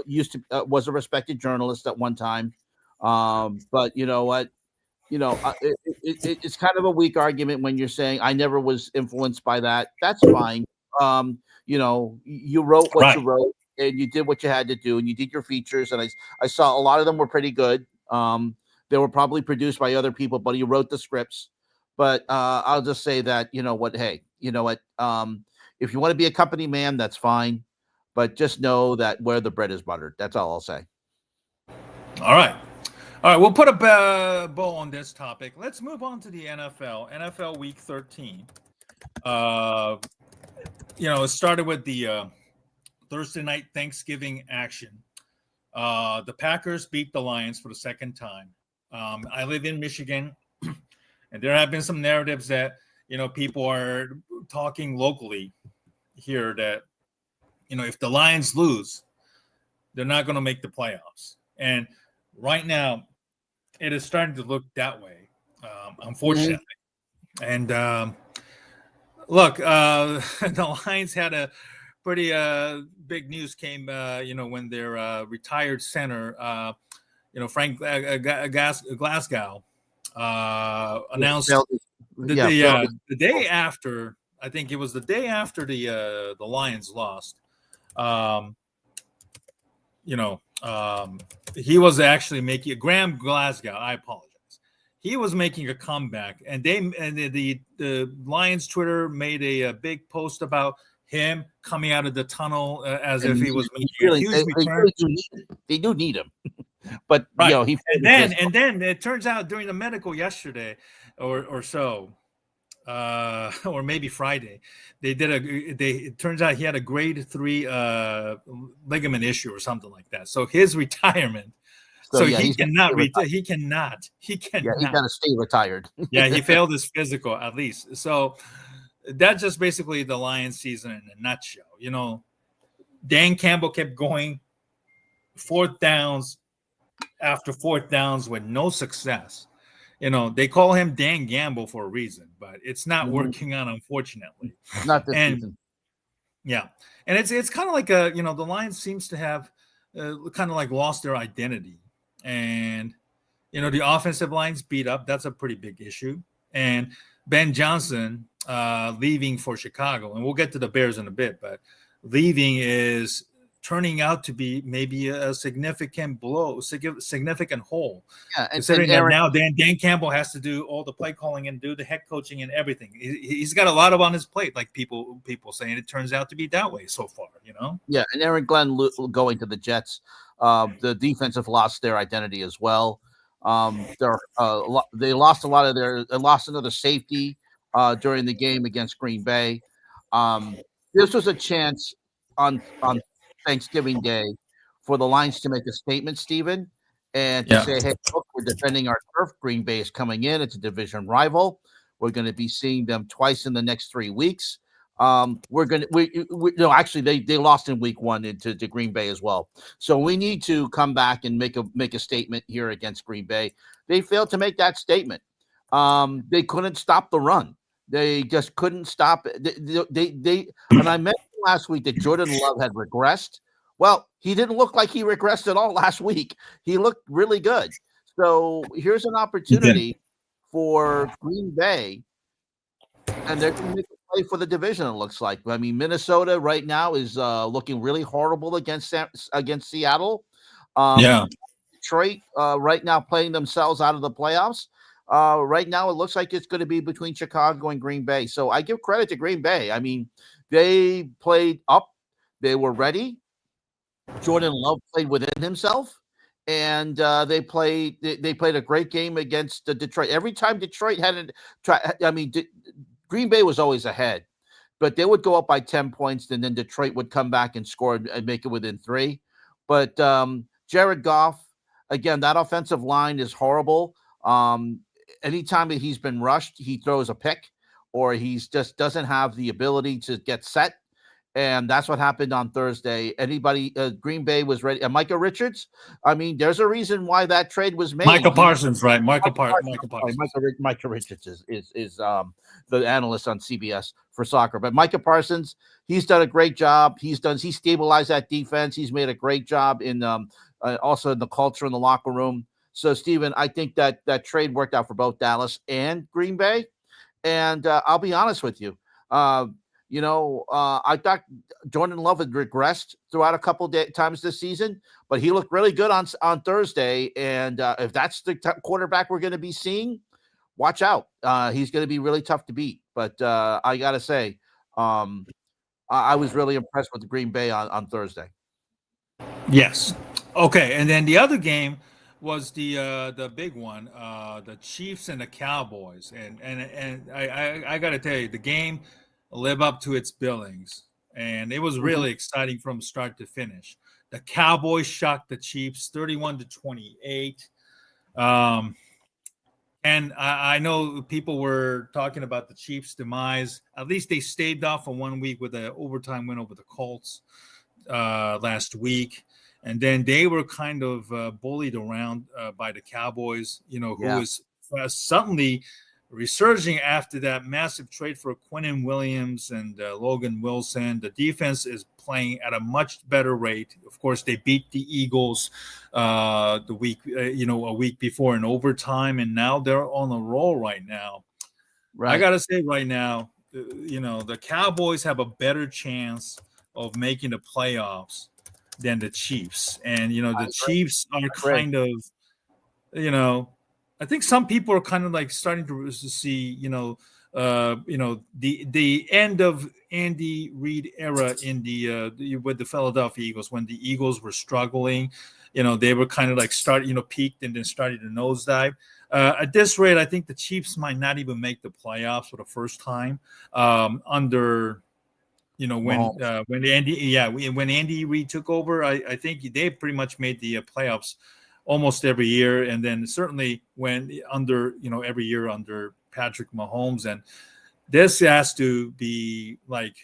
used to was a respected journalist at one time, but you know what? It's kind of a weak argument when you're saying I never was influenced by that. That's fine. You wrote what you wrote, and you did what you had to do, and you did your features, and I saw a lot of them were pretty good. They were probably produced by other people, but you wrote the scripts. But I'll just say that, hey, if you want to be a company man, that's fine, but just know that where the bread is buttered. That's all I'll say. All right, we'll put a bow on this topic. Let's move on to the NFL Week 13. It started with the Thursday night Thanksgiving action. The Packers beat the Lions for the second time. I live in Michigan, and there have been some narratives that, people are talking locally here that, if the Lions lose, they're not going to make the playoffs. And right now, it is starting to look that way, unfortunately. Mm-hmm. And look, the Lions had a pretty big news came, when their retired center, Frank Glasgow, announced the day after. I think it was the day after the Lions lost. He was actually making Graham Glasgow. I apologize. He was making a comeback, and the Lions Twitter made a big post about him coming out of the tunnel as if he was making a huge return. They do need him, but right. And then it turns out during the medical yesterday or so, or maybe Friday. It turns out he had a grade 3 ligament issue or something like that. So his retirement. So yeah, he he's gonna cannot. stay retired. He cannot. He Yeah, he cannot. got to stay retired. Yeah, he failed his physical at least. So that's just basically the Lions season in a nutshell. You know, Dan Campbell kept going 4th downs after 4th downs with no success. You know, they call him Dan Gamble for a reason, but it's not working out, unfortunately. Not this And season. yeah, and it's kind of like the Lions seems to have kind of like lost their identity, and the offensive line's beat up. That's a pretty big issue, and Ben Johnson leaving for Chicago, and we'll get to the Bears in a bit, but leaving is turning out to be maybe a significant blow, significant hole. Yeah, Considering that now Dan Campbell has to do all the play calling and do the head coaching and everything. He's got a lot on his plate, like people saying. It turns out to be that way so far, Yeah, and Aaron Glenn going to the Jets. The defense have lost their identity as well. They lost a lot of lost another safety during the game against Green Bay. This was a chance on Thanksgiving Day for the Lions to make a statement, Steven, and to say, hey, look, we're defending our turf. Green Bay is coming in. It's a division rival. We're going to be seeing them twice in the next 3 weeks. Actually, they lost in week 1 to Green Bay as well. So we need to come back and make a statement here against Green Bay. They failed to make that statement. They couldn't stop the run. They just couldn't stop it. And I mentioned last week that Jordan Love had regressed. Well, he didn't look like he regressed at all last week. He looked really good. So here's an opportunity for Green Bay, and they're going to make a play for the division, it looks like. I mean, Minnesota right now is looking really horrible against Seattle. Detroit right now playing themselves out of the playoffs. Right now, it looks like it's going to be between Chicago and Green Bay. So I give credit to Green Bay. I mean, they played up. They were ready. Jordan Love played within himself, and they played a great game against Detroit. Every time Detroit Green Bay was always ahead, but they would go up by 10 points, and then Detroit would come back and score and make it within 3. But Jared Goff, again, that offensive line is horrible. Anytime that he's been rushed, he throws a pick, or he's just doesn't have the ability to get set. And that's what happened on Thursday. Green Bay was ready. Micah Richards, I mean, there's a reason why that trade was made. Micah Parsons, right? Micah Parsons. Micah Richards is the analyst on CBS for soccer. But Micah Parsons, he's done a great job. He stabilized that defense. He's made a great job in also in the culture in the locker room. So, Steven, I think that trade worked out for both Dallas and Green Bay. And I'll be honest with you. I thought Jordan Love had regressed throughout a couple times this season, but he looked really good on Thursday. And if that's the quarterback we're going to be seeing, watch out. He's going to be really tough to beat. But I got to say, I was really impressed with the Green Bay on Thursday. Yes. Okay. And then the other game was the big one, the Chiefs and the Cowboys. And I got to tell you, the game live up to its billings, and it was really exciting from start to finish. The Cowboys shocked the Chiefs 31-28. And I know people were talking about the Chiefs' demise. At least they staved off for 1 week with an overtime win over the Colts last week. And then they were kind of bullied around by the Cowboys, who was suddenly resurging after that massive trade for Quinnen Williams and Logan Wilson. The defense is playing at a much better rate. Of course, they beat the Eagles a week before in overtime, and now they're on a roll right now. Right. I got to say right now, the Cowboys have a better chance of making the playoffs than the Chiefs. And, the Chiefs are kind of, I think some people are kind of like starting to see, the end of Andy Reid era in with the Philadelphia Eagles, when the Eagles were struggling, they were kind of like peaked and then started to nosedive. At this rate, I think the Chiefs might not even make the playoffs for the first time under, when Andy Reid took over. I think they pretty much made the playoffs almost every year, and then certainly every year under Patrick Mahomes. And this has to be like,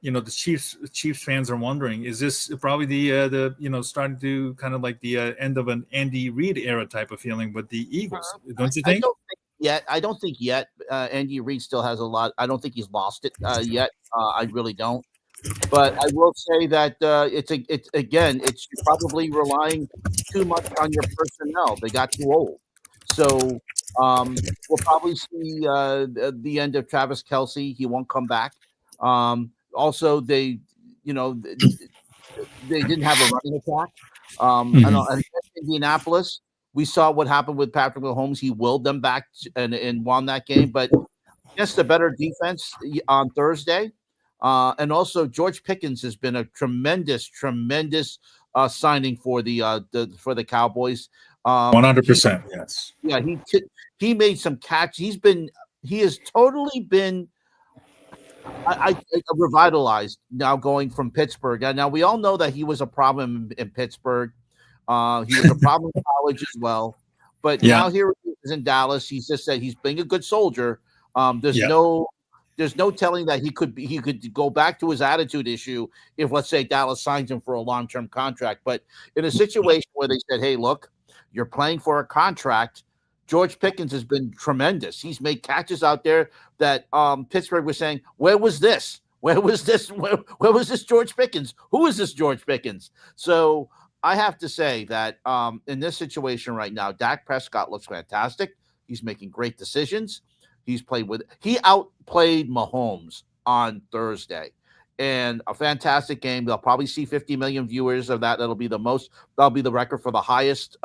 the Chiefs fans are wondering, is this probably the starting to kind of like the end of an Andy Reid era type of feeling with the Eagles? Don't you think? I don't think yet. Andy Reid still has a lot. I don't think he's lost it yet. I really don't. But I will say that it's probably relying too much on your personnel. They got too old. So we'll probably see the end of Travis Kelce. He won't come back. Also, they didn't have a running attack. And Indianapolis, we saw what happened with Patrick Mahomes. He willed them back and won that game. But just a better defense on Thursday. And also, George Pickens has been a tremendous signing for the Cowboys. 100%. Yes. Yeah, he made some catch. He has totally been revitalized now, going from Pittsburgh. Now we all know that he was a problem in Pittsburgh. He was a problem in college as well. But now here he is in Dallas. He's just said he's being a good soldier. There's no telling that he could go back to his attitude issue if, let's say, Dallas signs him for a long-term contract. But in a situation where they said, hey, look, you're playing for a contract, George Pickens has been tremendous. He's made catches out there that Pittsburgh was saying, where was this? Where was this? Where was this George Pickens? Who is this George Pickens? So I have to say that in this situation right now, Dak Prescott looks fantastic. He's making great decisions. He outplayed Mahomes on Thursday, and a fantastic game. They'll probably see 50 million viewers of that. That'll be the record for the highest,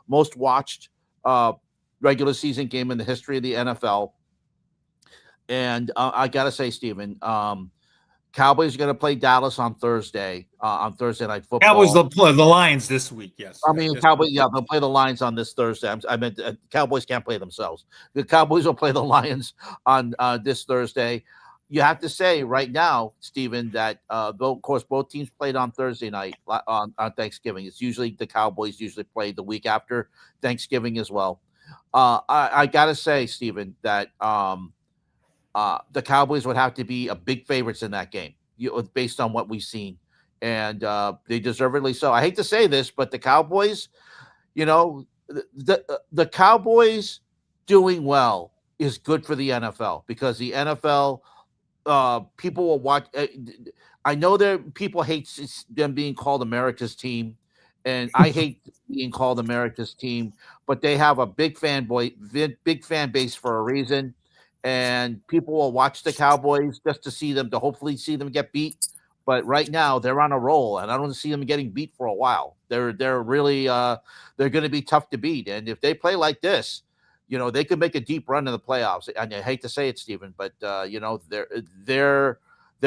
most watched regular season game in the history of the NFL. And I gotta say, Steven, Cowboys are going to play Dallas on Thursday Night Football. Cowboys will play the Lions this week. Yes, I mean Cowboys. Yeah, they'll play the Lions on this Thursday. I meant Cowboys can't play themselves. The Cowboys will play the Lions on this Thursday. You have to say right now, Steven, that of course both teams played on Thursday night on Thanksgiving. It's usually the Cowboys usually play the week after Thanksgiving as well. I gotta say, Steven, that the Cowboys would have to be a big favorites in that game, based on what we've seen, and they deservedly so. I hate to say this, but the Cowboys, the Cowboys doing well is good for the NFL, because the NFL people will watch. I know that people hate them being called America's team, and I hate being called America's team, but they have a big fan base for a reason. And people will watch the Cowboys just to hopefully see them get beat. But right now they're on a roll, and I don't see them getting beat for a while. They're really they're going to be tough to beat. And if they play like this, they could make a deep run in the playoffs. And I hate to say it, Steven, but they're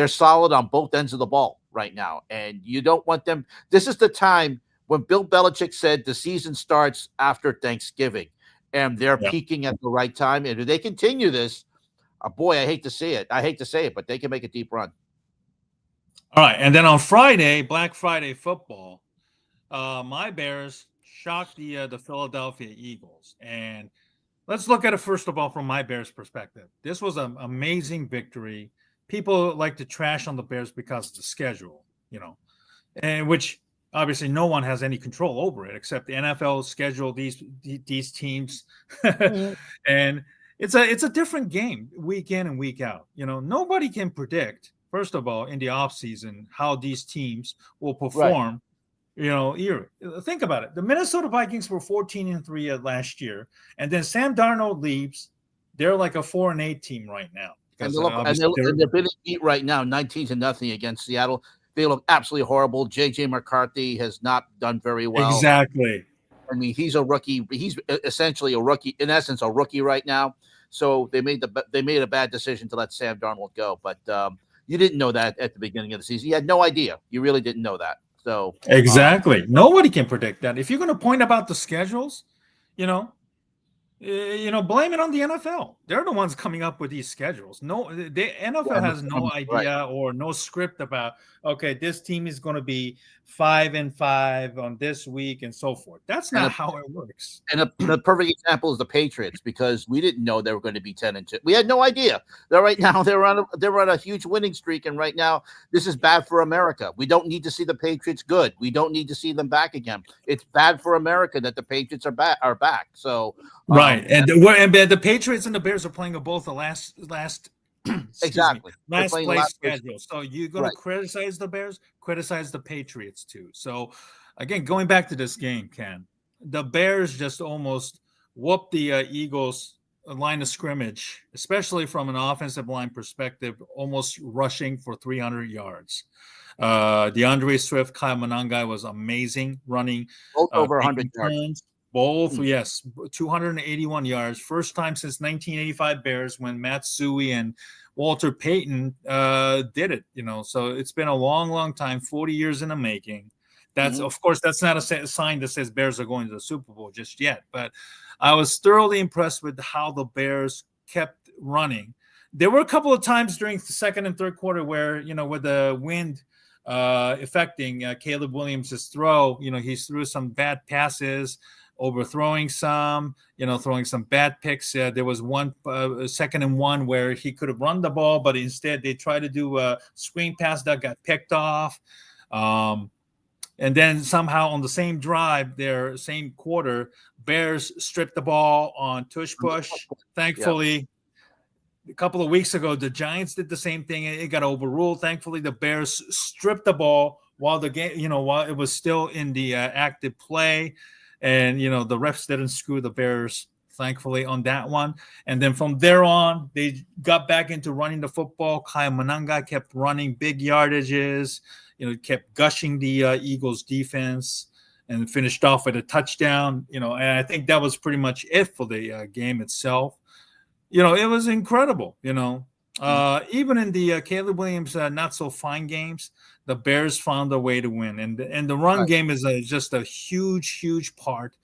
solid on both ends of the ball right now. And you don't want them. This is the time when Bill Belichick said the season starts after Thanksgiving, and they're peaking at the right time. And if they continue this, boy, I hate to say it, but they can make a deep run. All right, and then on Friday, Black Friday football, my Bears shocked the Philadelphia Eagles. And let's look at it first of all from my Bears perspective. This was an amazing victory. People like to trash on the Bears because of the schedule, and which obviously no one has any control over it except the NFL schedule these teams, and it's a different game week in and week out. Nobody can predict, first of all, in the offseason how these teams will perform. Right. Think about it. The Minnesota Vikings were 14-3 last year, and then Sam Darnold leaves. They're like a 4-8 team right now. And they're being beat right now, 19-0 against Seattle. They look absolutely horrible. J.J. McCarthy has not done very well. Exactly. I mean, he's a rookie. He's essentially a rookie, in essence, a rookie right now. So they made a bad decision to let Sam Darnold go. But you didn't know that at the beginning of the season. You had no idea. You really didn't know that. So exactly, nobody can predict that. If you're going to point about the schedules, Blame it on the NFL. They're the ones coming up with these schedules. No, the NFL has no idea or no script about, okay, this team is going to be 5-5 on this week and so forth. That's not how it works. And the perfect example is the Patriots, because we didn't know they were going to be 10-2. We had no idea. They're right now they're on a huge winning streak, and right now this is bad for America. We don't need to see the Patriots good. We don't need to see them back again. It's bad for America that the Patriots are back. So right, and the Patriots and the Bears are playing both the last exactly last place schedule. So you're going to criticize the Bears, criticize the Patriots too. So again, going back to this game, Ken, the Bears just almost whooped the Eagles line of scrimmage, especially from an offensive line perspective, almost rushing for 300 yards. DeAndre Swift, Kyle Monangai was amazing running. Both over 100 yards. Both, yes, 281 yards. First time since 1985 Bears when Matt Suey and Walter Payton did it. So it's been a long, long time, 40 years in the making. That's of course, that's not a sign that says Bears are going to the Super Bowl just yet. But I was thoroughly impressed with how the Bears kept running. There were a couple of times during the second and third quarter where, with the wind affecting Caleb Williams' throw, he threw some bad passes, overthrowing some, throwing some bad picks. There was one 2nd and 1 where he could have run the ball, but instead they tried to do a screen pass that got picked off. And then somehow on the same drive, their same quarter, Bears stripped the ball on tush push. Thankfully, a couple of weeks ago, the Giants did the same thing. It got overruled. Thankfully, the Bears stripped the ball while the game, while it was still in the active play. And, the refs didn't screw the Bears, thankfully, on that one. And then from there on, they got back into running the football. Kyle Monangai kept running big yardages, kept gushing the Eagles defense and finished off with a touchdown, and I think that was pretty much it for the game itself. It was incredible, even in the Caleb Williams not so fine games, the Bears found a way to win. And the run game is just a huge, huge part.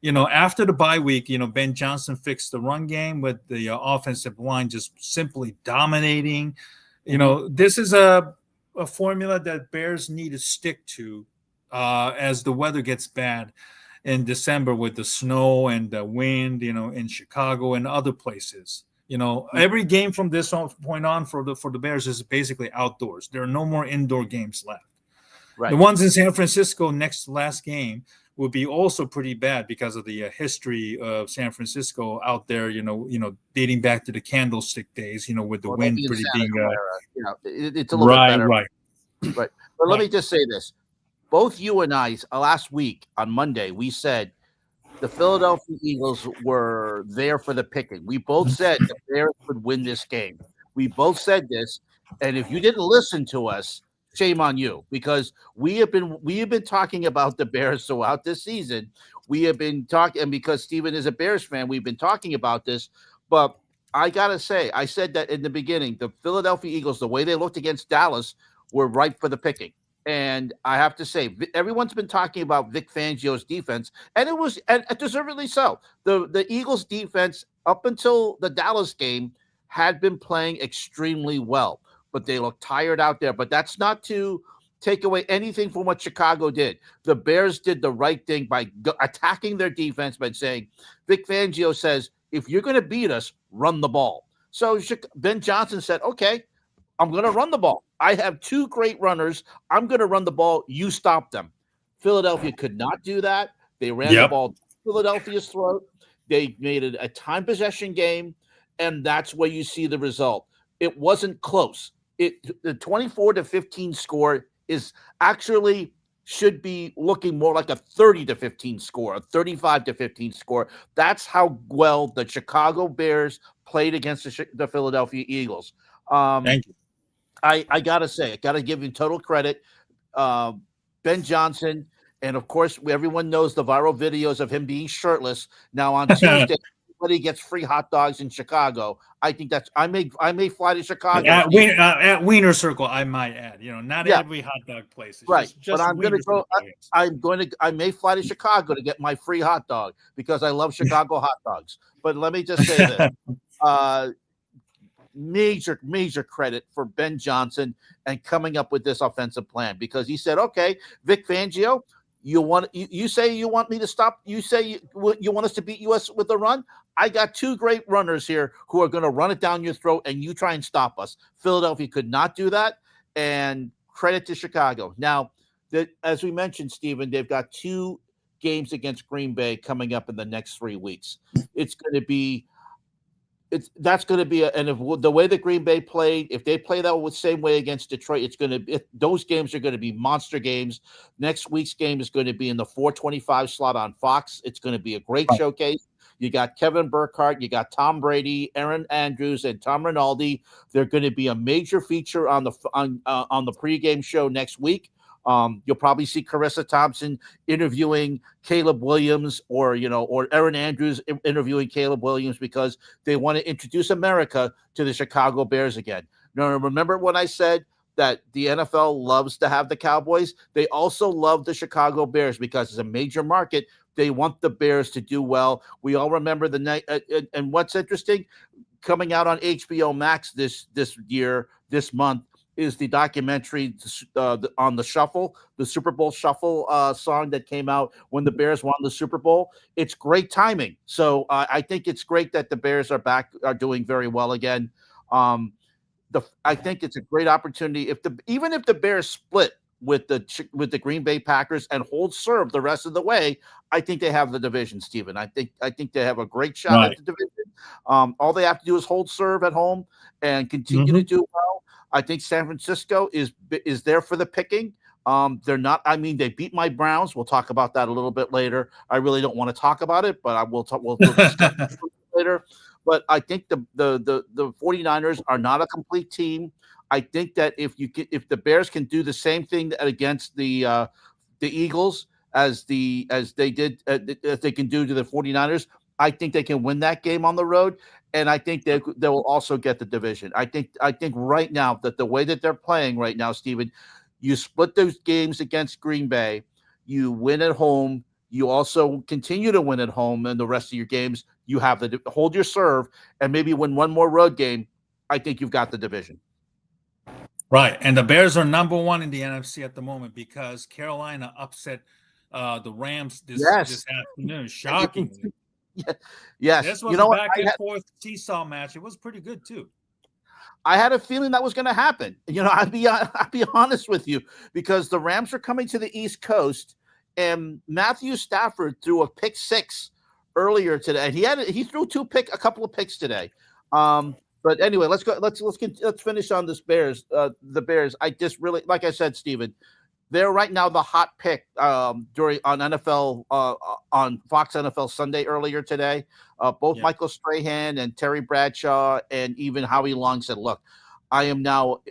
After the bye week, Ben Johnson fixed the run game with the offensive line just simply dominating. This is a formula that Bears need to stick to as the weather gets bad in December with the snow and the wind, in Chicago and other places. Every game from this point on for the Bears is basically outdoors. There are no more indoor games left. Right. The ones in San Francisco last game will be also pretty bad because of the history of San Francisco out there, dating back to the candlestick days, with the wind pretty being it's a little bit better. Right. But let me just say this. Both you and I, last week on Monday, we said the Philadelphia Eagles were there for the picking. We both said the Bears would win this game. We both said this, and if you didn't listen to us, shame on you, because we have been talking about the Bears throughout this season. We have been talking, and because Steven is a Bears fan, we've been talking about this. But I gotta say, I said that in the beginning, the Philadelphia Eagles, the way they looked against Dallas, were ripe for the picking. And I have to say, everyone's been talking about Vic Fangio's defense, and it was, and deservedly so. The Eagles' defense up until the Dallas game had been playing extremely well, but they looked tired out there. But that's not to take away anything from what Chicago did. The Bears did the right thing by attacking their defense by saying, Vic Fangio says, if you're going to beat us, run the ball. So Ben Johnson said, okay, I'm going to run the ball. I have two great runners. I'm going to run the ball. You stop them. Philadelphia could not do that. They ran the ball to Philadelphia's throat. They made it a time possession game, and that's where you see the result. It wasn't close. The 24-15 score is actually should be looking more like a 30-15 score, a 35-15 score. That's how well the Chicago Bears played against the Philadelphia Eagles. Thank you. I got to say, I got to give you total credit. Ben Johnson, and of course, everyone knows the viral videos of him being shirtless. Now on Tuesday, everybody gets free hot dogs in Chicago. I think that's I may fly to Chicago. At Wiener Circle, I might add. Not every hot dog place. It's right. Just but I'm going to go. I may fly to Chicago to get my free hot dog because I love Chicago hot dogs. But let me just say this: major credit for Ben Johnson and coming up with this offensive plan, because he said, "Okay, Vic Fangio, you say you want me to stop. You say you want us to beat us with the run. I got two great runners here who are going to run it down your throat, and you try and stop us." Philadelphia could not do that, and credit to Chicago. Now, as we mentioned, Stephen, they've got 2 games against Green Bay coming up in the next 3 weeks. It's going to be and if the way that Green Bay played, if they play that same way against Detroit, those games are going to be monster games. Next week's game is going to be in the 4:25 slot on Fox. It's going to be a great showcase. You got Kevin Burkhardt, you got Tom Brady, Aaron Andrews, and Tom Rinaldi. They're going to be a major feature on the pregame show next week. You'll probably see Carissa Thompson interviewing Caleb Williams, or Aaron Andrews interviewing Caleb Williams, because they want to introduce America to the Chicago Bears again. Now, remember when I said that the NFL loves to have the Cowboys? They also love the Chicago Bears because it's a major market. They want the Bears to do well. We all remember the night. And what's interesting, coming out on HBO Max this month, is the documentary on the Shuffle, the Super Bowl Shuffle song that came out when the Bears won the Super Bowl. It's great timing. So I think it's great that the Bears are doing very well again. I think it's a great opportunity. Even if the Bears split with the Green Bay Packers and hold serve the rest of the way, I think they have the division, Stephen. I think they have a great shot at the division. All they have to do is hold serve at home and continue to do well. I think San Francisco is there for the picking. They're not. I mean, they beat my Browns. We'll talk about that a little bit later. I really don't want to talk about it, but we'll discuss it later. But I think the 49ers are not a complete team. I think that if the Bears can do the same thing against the Eagles as they can do to the 49ers, I think they can win that game on the road. And I think they will also get the division. I think right now that the way that they're playing right now, Stephen, you split those games against Green Bay, you win at home, you also continue to win at home, and the rest of your games you have to hold your serve and maybe win one more road game. I think you've got the division. Right, and the Bears are number 1 in the NFC at the moment because Carolina upset the Rams this afternoon, shockingly. Yes. This was a back and forth seesaw match. It was pretty good too. I had a feeling that was going to happen. I'll be honest with you, because the Rams are coming to the East Coast, and Matthew Stafford threw a pick 6 earlier today. He threw a couple of picks today. But anyway, let's go. Let's finish on this Bears. The Bears. I just really, like I said, Stephen, they're right now the hot pick on NFL on Fox NFL Sunday earlier today. Both Michael Strahan and Terry Bradshaw and even Howie Long said, "Look, I am now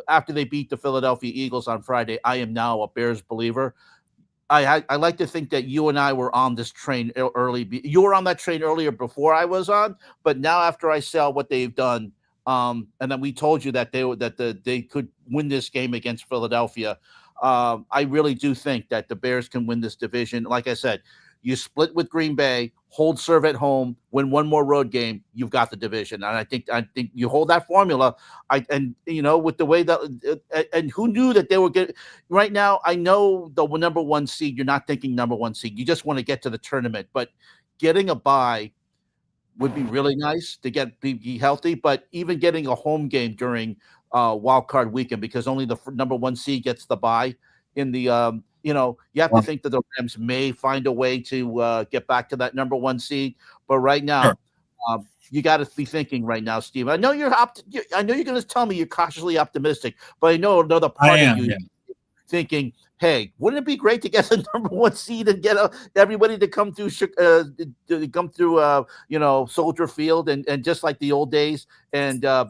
after they beat the Philadelphia Eagles on Friday. I am now a Bears believer." I like to think that you and I were on this train early. You were on that train earlier before I was on, but now after I saw what they've done, and then we told you that they could win this game against Philadelphia. I really do think that the Bears can win this division. Like I said, you split with Green Bay, hold serve at home, win one more road game, you've got the division. And I think you hold that formula. With the way that and who knew that they were getting right now. I know the number 1 seed. You're not thinking number 1 seed. You just want to get to the tournament, but getting a bye would be really nice to be healthy. But even getting a home game during wild card weekend, because only the number 1 seed gets the bye in the you have to think that the Rams may find a way to get back to that number 1 seed. But right now, you got to be thinking right now, Steve. I know you're going to tell me you're cautiously optimistic, but I know another part of you thinking, hey, wouldn't it be great to get the number 1 seed and get everybody to come through Soldier Field and just like the old days and get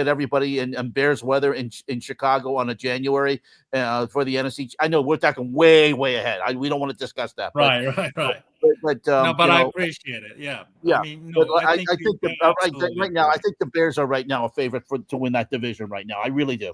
everybody and Bears weather in Chicago on a January for the NFC. I know we're talking way ahead. We don't want to discuss that. Right. But I appreciate it. Yeah. Yeah. I mean, no, I think right now, correct. I think the Bears are right now a favorite to win that division right now. I really do.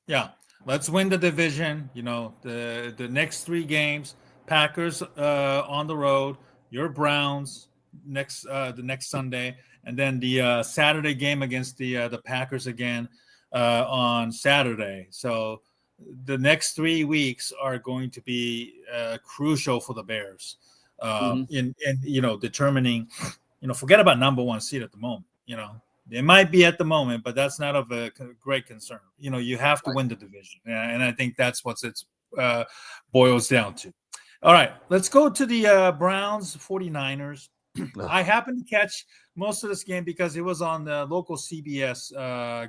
Yeah. Let's win the division. The next 3 games, Packers on the road, your Browns the next Sunday, and then the Saturday game against the Packers again on Saturday. So the next 3 weeks are going to be crucial for the Bears in determining, forget about number 1 seed at the moment. They might be at the moment, but that's not of a great concern. You have to win the division, and I think that's what it boils down to. All right, let's go to the Browns 49ers. I happened to catch most of this game because it was on the local CBS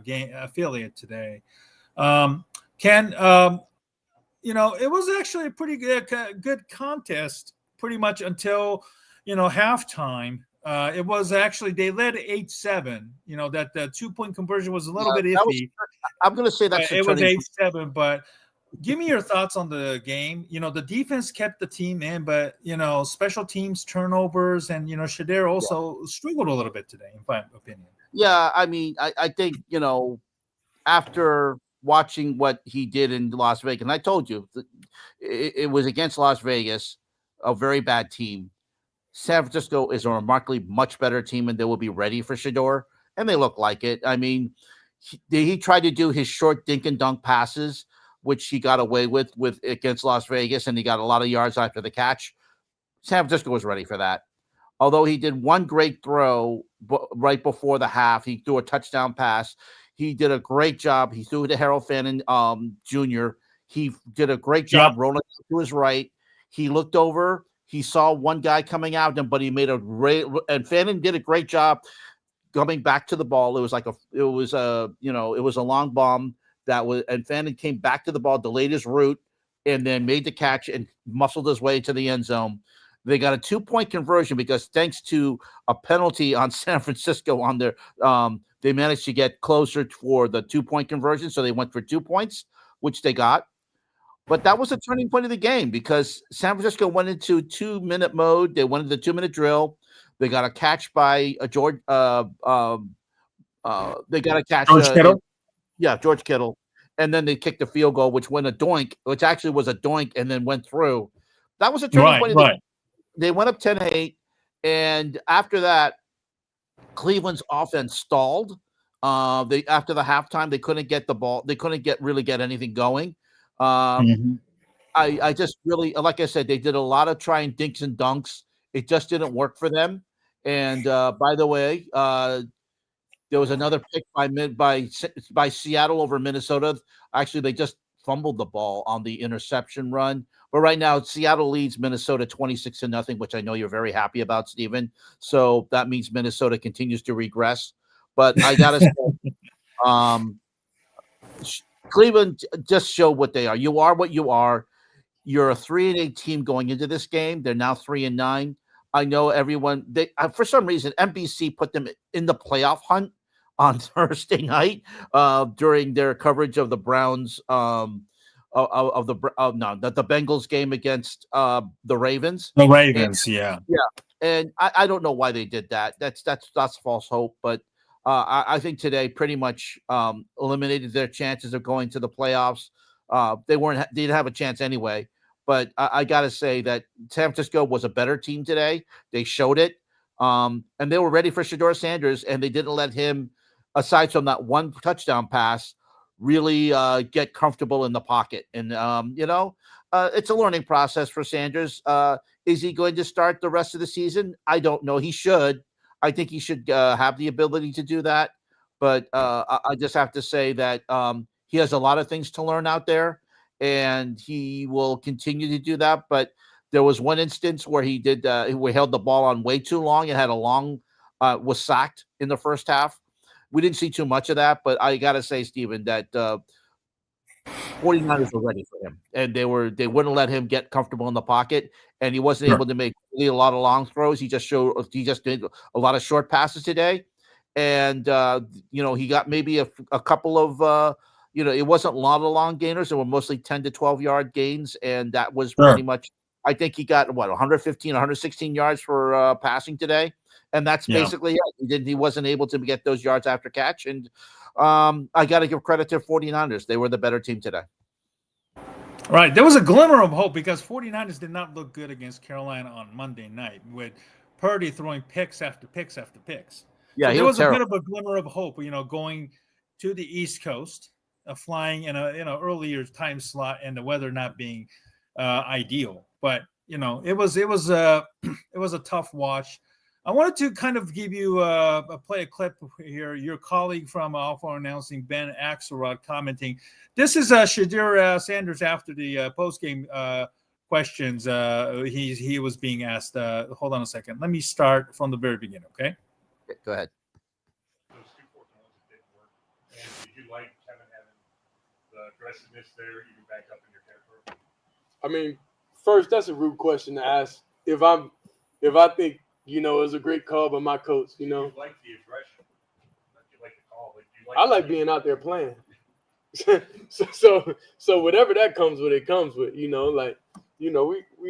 game affiliate today. Ken, it was actually a pretty good contest pretty much until, halftime. It was actually, they led 8-7, that the 2-point conversion was a little bit iffy. I'm going to say that's it was 8-7, but give me your thoughts on the game. The defense kept the team in, but, special teams turnovers and, Shadir also struggled a little bit today, in my opinion. Yeah. I mean, I think, after watching what he did in Las Vegas, and I told you it was against Las Vegas, a very bad team. San Francisco is a remarkably much better team, and they will be ready for Shador, and they look like it. I mean, he tried to do his short dink and dunk passes, which he got away with against Las Vegas, and he got a lot of yards after the catch. San Francisco was ready for that. Although he did one great throw right before the half, he threw a touchdown pass. He did a great job. He threw to Harold Fannin Jr. He did a great job rolling to his right. He looked over. He saw one guy coming out, but he made and Fannin did a great job coming back to the ball. It was a long bomb and Fannin came back to the ball, delayed his route, and then made the catch and muscled his way to the end zone. They got a 2-point conversion because thanks to a penalty on San Francisco on their, they managed to get closer for the 2-point conversion. So they went for 2 points, which they got. But that was a turning point of the game because San Francisco went into 2-minute mode. They went into the 2-minute drill. They got a catch by George. They got a catch. George Kittle. George Kittle. And then they kicked a field goal, which went a doink, which actually was a doink and then went through. That was a turning point of the game. They went up 10-8. And after that, Cleveland's offense stalled. After the halftime, they couldn't get the ball. They couldn't really get anything going. I just really, like I said, they did a lot of trying dinks and dunks. It just didn't work for them. And by the way, there was another pick by Seattle over Minnesota. Actually, they just fumbled the ball on the interception run. But right now, Seattle leads Minnesota 26-0, which I know you're very happy about, Stephen. So that means Minnesota continues to regress. But I gotta say, Cleveland just showed what they are. You are what you are. You're a 3-8 team going into this game. They're now 3-9. I know everyone. They for some reason NBC put them in the playoff hunt on Thursday night during their coverage of the Browns the Bengals game against the Ravens. The Ravens, yeah. And I don't know why they did that. That's false hope, but I think today pretty much eliminated their chances of going to the playoffs. They didn't have a chance anyway. But I got to say that San Francisco was a better team today. They showed it, and they were ready for Shador Sanders, and they didn't let him, aside from that one touchdown pass, really get comfortable in the pocket. And it's a learning process for Sanders. Is he going to start the rest of the season? I don't know. He should. I think he should have the ability to do that. But I just have to say that he has a lot of things to learn out there, and he will continue to do that. But there was one instance where he held the ball on way too long and had was sacked in the first half. We didn't see too much of that, but I got to say, Stephen, that 49ers were ready for him, and they wouldn't let him get comfortable in the pocket, and he wasn't able to make really a lot of long throws. He just did a lot of short passes today, and he got maybe a couple of it wasn't a lot of long gainers. They were mostly 10 to 12-yard gains, and that was pretty much. I think he got 115, 116 yards for passing today, and that's basically it. He wasn't able to get those yards after catch, and I got to give credit to 49ers. They were the better team today. Right. There was a glimmer of hope because 49ers did not look good against Carolina on Monday night with Purdy throwing picks after picks after picks. Yeah, so there was a bit of a glimmer of hope, going to the East Coast, flying in a earlier time slot, and the weather not being ideal. But it was a tough watch. I wanted to kind of give you play a clip here. Your colleague from Alpha Announcing, Ben Axelrod, commenting. This is Shadir Sanders after the post-game questions. He was being asked. Hold on a second. Let me start from the very beginning, okay? Go ahead. Those 2 4 calls that didn't work. And did you like Kevin having the aggressiveness there even back up in your territory? I mean, first, that's a rude question to ask. If I think it was a great call by my coach, You like the aggression. You like the call. I like being out there playing. so whatever that comes with, it comes with. We're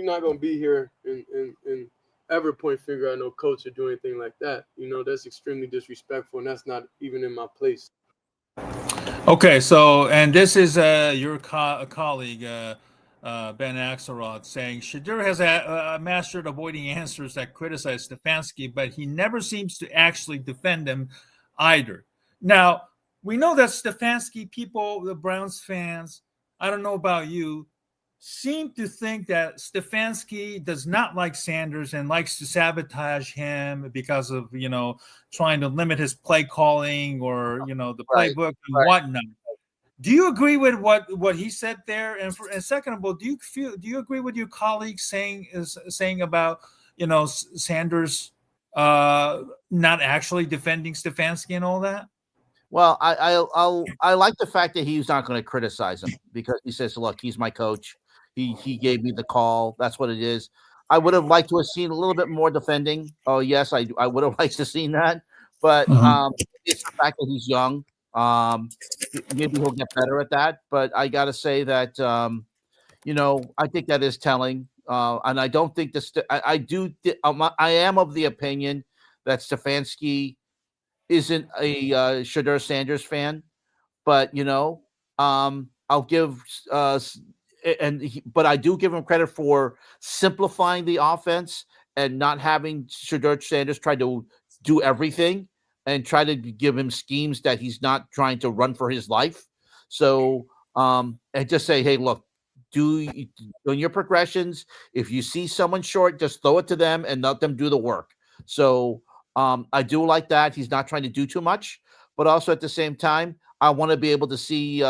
not gonna be here and ever point finger at no coach or do anything like that. That's extremely disrespectful, and that's not even in my place. Okay, so and this is your colleague. Ben Axelrod saying Shadir has mastered avoiding answers that criticize Stefanski, but he never seems to actually defend him either. Now, we know that Stefanski people, the Browns fans, I don't know about you, seem to think that Stefanski does not like Sanders and likes to sabotage him because of, trying to limit his play calling or, the playbook and whatnot. Do you agree with what he said there? And second of all, do you agree with your colleagues saying about Sanders not actually defending Stefanski and all that? Well, I like the fact that he's not going to criticize him because he says, "Look, he's my coach. He gave me the call. That's what it is." I would have liked to have seen a little bit more defending. Oh yes, I would have liked to have seen that. But it's the fact that he's young. Maybe he'll get better at that, but I got to say that I think that is telling, and I don't think this. I am of the opinion that Stefanski isn't a Shadir Sanders fan, but I'll give but I do give him credit for simplifying the offense and not having Shadir Sanders try to do everything and try to give him schemes that he's not trying to run for his life. So, and just say, hey, look, in your progressions, if you see someone short, just throw it to them and let them do the work. So I do like that. He's not trying to do too much, but also at the same time, I want to be able to see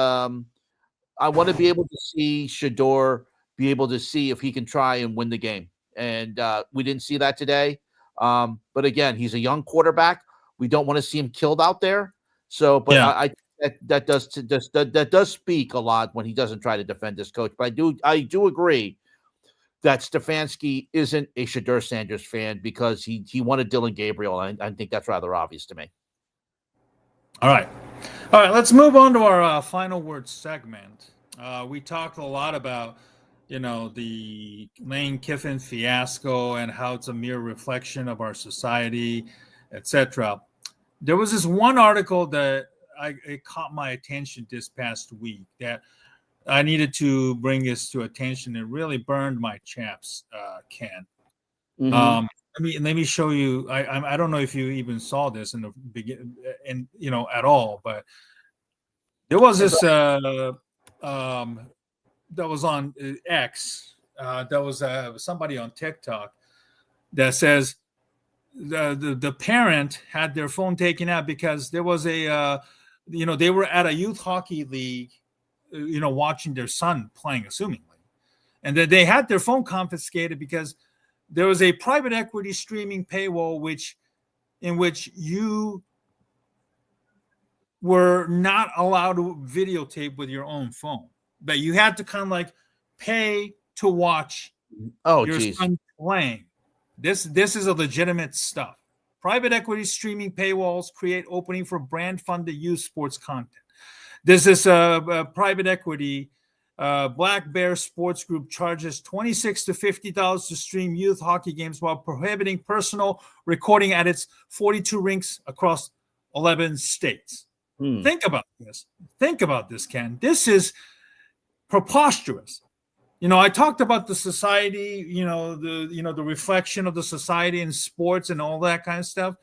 Shador be able to see if he can try and win the game. And we didn't see that today. But again, he's a young quarterback. We don't want to see him killed out there. So, but yeah. That does speak a lot when he doesn't try to defend his coach. But I do agree that Stefanski isn't a Shadir Sanders fan because he wanted Dylan Gabriel. I think that's rather obvious to me. All right, let's move on to our final word segment. We talked a lot about the Lane Kiffin fiasco and how it's a mere reflection of our society, etc. There was this one article that it caught my attention this past week that I needed to bring this to attention. It really burned my chaps, Ken. Mm-hmm. Let me show you. I don't know if you even saw this in the beginning, at all, but there was this that was on X. That was somebody on TikTok that says the parent had their phone taken out because there was a they were at a youth hockey league, watching their son playing, assumingly, and that they had their phone confiscated because there was a private equity streaming paywall in which you were not allowed to videotape with your own phone. but you had to kind of like pay to watch Oh, your geez. son playing. This is a legitimate stuff. Private equity streaming paywalls create opening for brand-funded youth sports content. This is a private equity. Black Bear Sports Group charges $26 to $50 to stream youth hockey games while prohibiting personal recording at its 42 rinks across 11 states. Think about this. Think about this, Ken. This is preposterous. I talked about the society, the reflection of the society in sports and all that kind of stuff.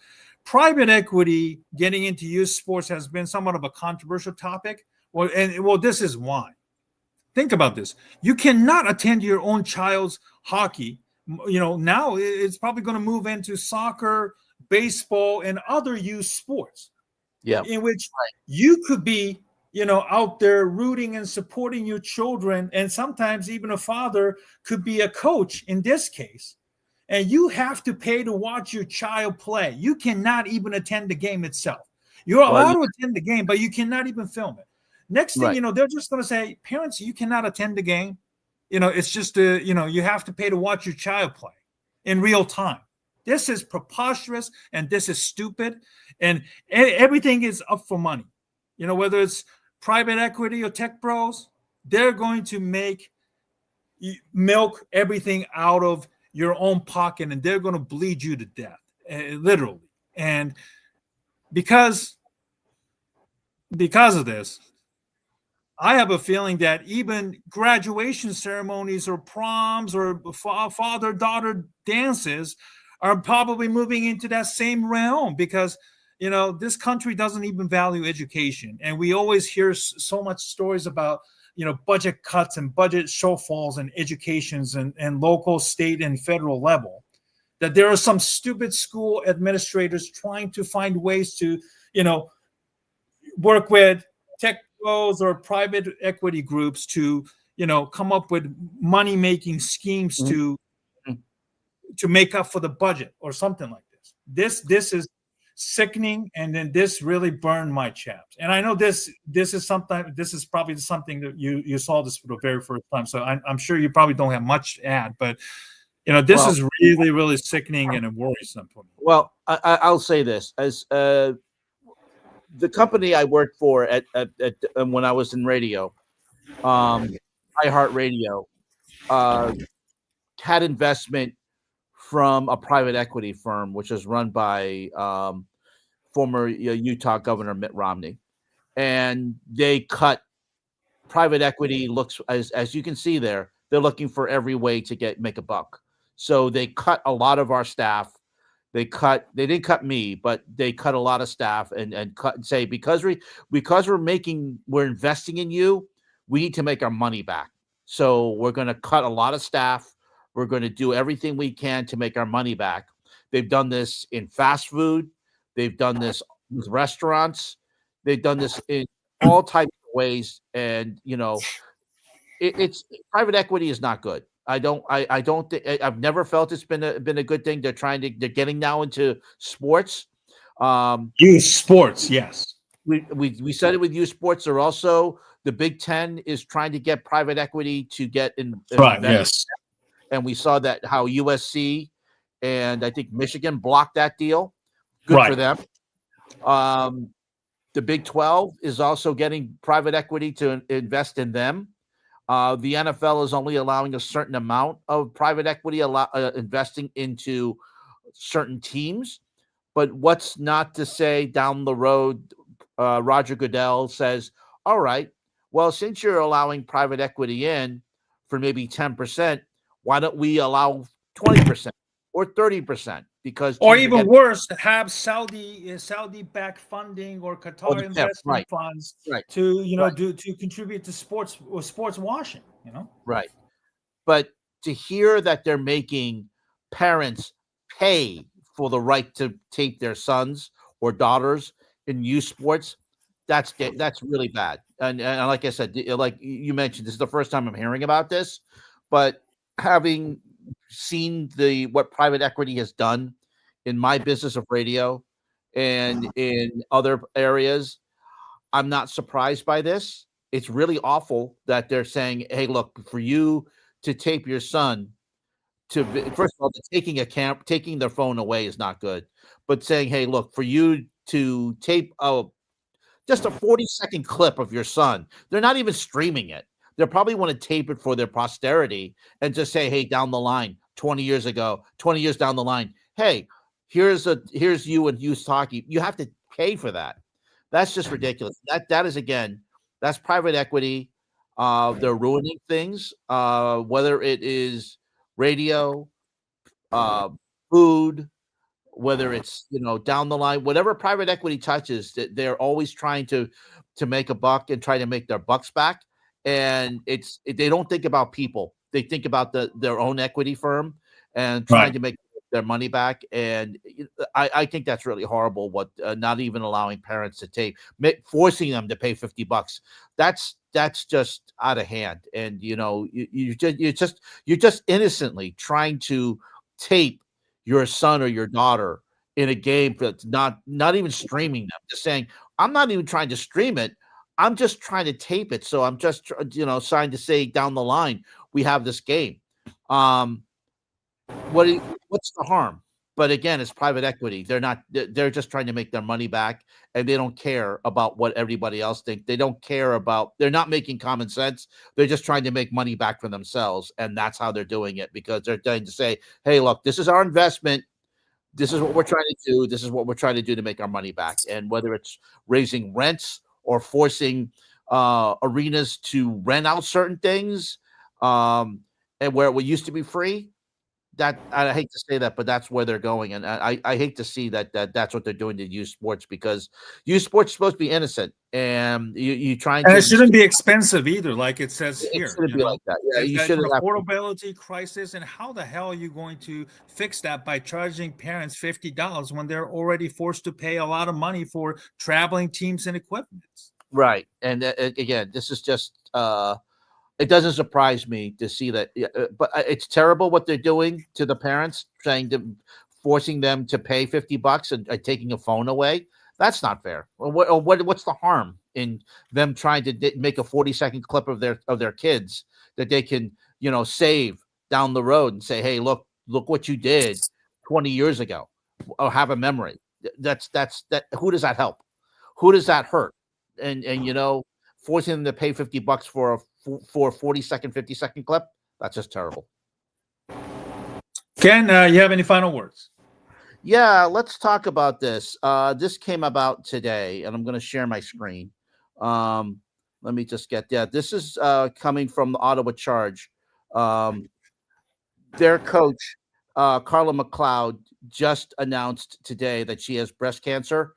Private equity getting into youth sports has been somewhat of a controversial topic. Well, this is why. Think about this. You cannot attend your own child's hockey. Now it's probably going to move into soccer, baseball, and other youth sports. Yeah. In which you could be, out there rooting and supporting your children. And sometimes even a father could be a coach in this case. And you have to pay to watch your child play. You cannot even attend the game itself. You're allowed to attend the game, but you cannot even film it. Next thing they're just going to say, parents, you cannot attend the game. It's just, you have to pay to watch your child play in real time. This is preposterous and this is stupid. And everything is up for money. Whether it's private equity or tech bros, they're going to milk everything out of your own pocket and they're going to bleed you to death, literally. And because of this, I have a feeling that even graduation ceremonies or proms or father-daughter dances are probably moving into that same realm because, this country doesn't even value education. And we always hear so much stories about, budget cuts and budget shortfalls in educations and local, state, and federal level, that there are some stupid school administrators trying to find ways to, work with tech pros or private equity groups to, come up with money-making schemes to make up for the budget or something like this. This is sickening, and then this really burned my chaps. And I know this is probably something that you saw this for the very first time. So I'm sure you probably don't have much to add, but this is really, really sickening and worrisome for me. Well, I'll say this as the company I worked for at when I was in radio, iHeartRadio, had investment from a private equity firm, which is run by former Utah Governor Mitt Romney, and they cut private equity. Looks as you can see there, they're looking for every way to make a buck. So they cut a lot of our staff. They didn't cut me, but they cut a lot of staff and cut and say because we're investing in you, we need to make our money back. So we're going to cut a lot of staff. We're going to do everything we can to make our money back. They've done this in fast food. They've done this with restaurants. They've done this in all types of ways. And, it's private equity is not good. I don't think I've never felt it's been a good thing. They're getting now into sports. Youth sports, yes. We said it with youth sports. They're also the Big Ten is trying to get private equity to get in. Right. Yes. And we saw that how USC and I think Michigan blocked that deal. Good for them. The Big 12 is also getting private equity to invest in them. The NFL is only allowing a certain amount of private equity investing into certain teams. But what's not to say down the road, Roger Goodell says, all right, well, since you're allowing private equity in for maybe 10%, why don't we allow 20% or 30%? Or even worse, have Saudi-backed funding or Qatar investment funds to contribute to sports washing. Right. But to hear that they're making parents pay for the right to tape their sons or daughters in youth sports, that's really bad. And like I said, like you mentioned, this is the first time I'm hearing about this, but having seen what private equity has done in my business of radio and in other areas, I'm not surprised by this. it's really awful that they're saying, hey, look, for you to tape your son first of all, taking their phone away is not good, but saying, hey, look, for you to tape just a 40-second clip of your son, they're not even streaming it. They probably want to tape it for their posterity and just say, hey, down the line, 20 years down the line, hey, here's you in youth hockey. You have to pay for that. That's just ridiculous. That is, again, that's private equity. They're ruining things, whether it is radio, food, whether it's down the line, whatever private equity touches, they're always trying to make a buck and try to make their bucks back. And they don't think about people. They think about their own equity firm and trying to make their money back. And I think that's really horrible. What not even allowing parents to tape, forcing them to pay $50. That's just out of hand. And you're just innocently trying to tape your son or your daughter in a game that's not even streaming them. Just saying, I'm not even trying to stream it. I'm just trying to tape it. So I'm just trying to say down the line we have this game. What's the harm? But again, it's private equity. They're just trying to make their money back, and they don't care about what everybody else thinks. They're not making common sense. They're just trying to make money back for themselves. And that's how they're doing it, because they're trying to say, hey, look, this is our investment. This is what we're trying to do. This is what we're trying to do to make our money back. And whether it's raising rents or forcing arenas to rent out certain things, and where it used to be free, that I hate to say that, but that's where they're going. And I hate to see that's what they're doing to youth sports, because youth sports is supposed to be innocent, and you trying And to, it shouldn't be expensive either, like it says it here. shouldn't be like that. Yeah, you There's shouldn't an have affordability crisis, and how the hell are you going to fix that by charging parents $50 when they're already forced to pay a lot of money for traveling teams and equipment? right. And again, this is just it doesn't surprise me to see that, but it's terrible what they're doing to the parents, forcing them to pay $50 and taking a phone away. That's not fair. What's the harm in them trying to make a 40-second clip of their kids that they can save down the road and say, hey, look what you did 20 years ago, or have a memory. That's who does that help? Who does that hurt? And forcing them to pay $50 for a 40-second, 50-second clip, that's just terrible. Ken, you have any final words? Yeah, let's talk about this. This came about today, and I'm going to share my screen. Let me just get that. This is coming from the Ottawa Charge. Their coach, Carla McLeod, just announced today that she has breast cancer.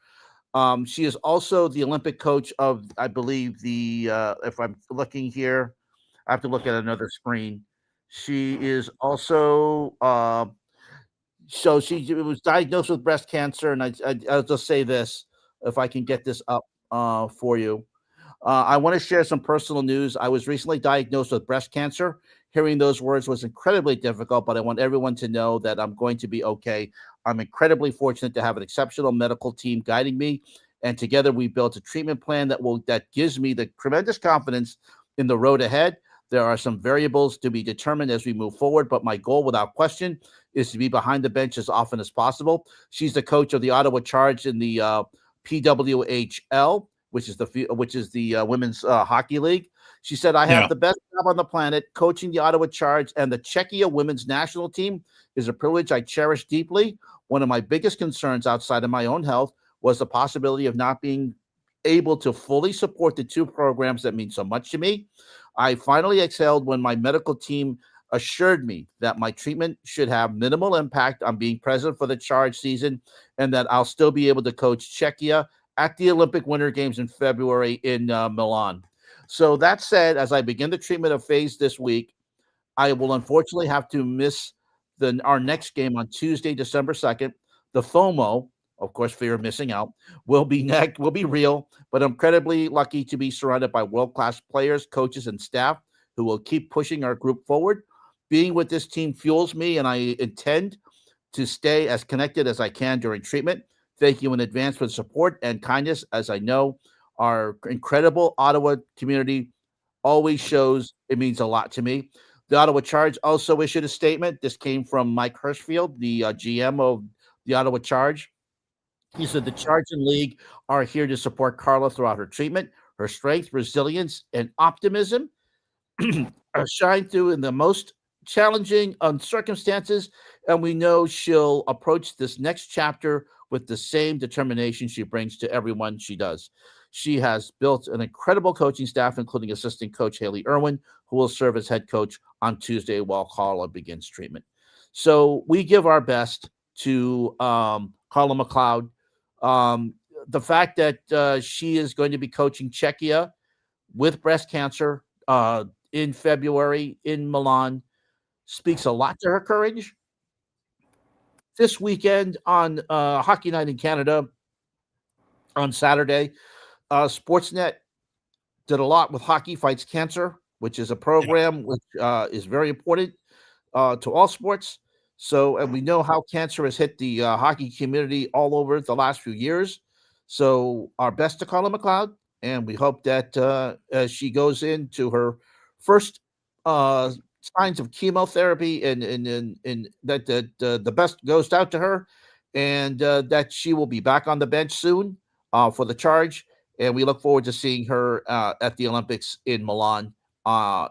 She is also the Olympic coach of, I believe, if I'm looking here, I have to look at another screen. She is also, so she was diagnosed with breast cancer. And I'll just say this, if I can get this up for you. I want to share some personal news. I was recently diagnosed with breast cancer. Hearing those words was incredibly difficult, but I want everyone to know that I'm going to be okay. I'm incredibly fortunate to have an exceptional medical team guiding me, and together we built a treatment plan that gives me the tremendous confidence in the road ahead. There are some variables to be determined as we move forward, but my goal, without question, is to be behind the bench as often as possible. She's the coach of the Ottawa Charge in the PWHL, which is the women's hockey league. She said, I have the best job on the planet. Coaching the Ottawa Charge and the Czechia women's national team is a privilege I cherish deeply. One of my biggest concerns outside of my own health was the possibility of not being able to fully support the two programs that mean so much to me. I finally exhaled when my medical team assured me that my treatment should have minimal impact on being present for the Charge season, and that I'll still be able to coach Czechia at the Olympic Winter Games in February in Milan. So that said, as I begin the treatment of phase this week, I will unfortunately have to miss our next game on Tuesday, December 2nd. The FOMO, of course, fear of missing out, will be real, but I'm incredibly lucky to be surrounded by world-class players, coaches, and staff who will keep pushing our group forward. Being with this team fuels me, and I intend to stay as connected as I can during treatment. Thank you in advance for the support and kindness, as I know our incredible Ottawa community always shows it means a lot to me. The Ottawa Charge also issued a statement. This came from Mike Hirschfield, the GM of the Ottawa Charge. He said the Charge and League are here to support Carla throughout her treatment. Her strength, resilience, and optimism shine through in the most challenging circumstances, and we know she'll approach this next chapter with the same determination she brings to everyone she does. She has built an incredible coaching staff, including assistant coach Haley Irwin, who will serve as head coach on Tuesday while Carla begins treatment. So we give our best to Carla McLeod. The fact that she is going to be coaching Czechia with breast cancer in February in Milan speaks a lot to her courage. This weekend on Hockey Night in Canada on Saturday, Sportsnet did a lot with Hockey Fights Cancer, which is a program which is very important to all sports. So, and we know how cancer has hit the hockey community all over the last few years. So, our best to Carla McLeod, and we hope that as she goes into her first signs of chemotherapy, and that the best goes out to her, and that she will be back on the bench soon for the Charge. And we look forward to seeing her at the Olympics in Milan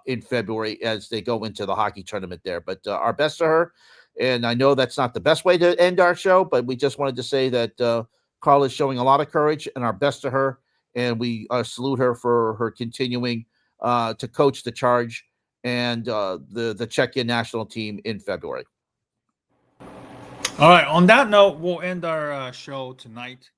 in February as they go into the hockey tournament there. But our best to her. And I know that's not the best way to end our show, but we just wanted to say that Carla is showing a lot of courage, and our best to her. And we salute her for her continuing to coach the Charge and the Czechia national team in February. All right. On that note, we'll end our show tonight.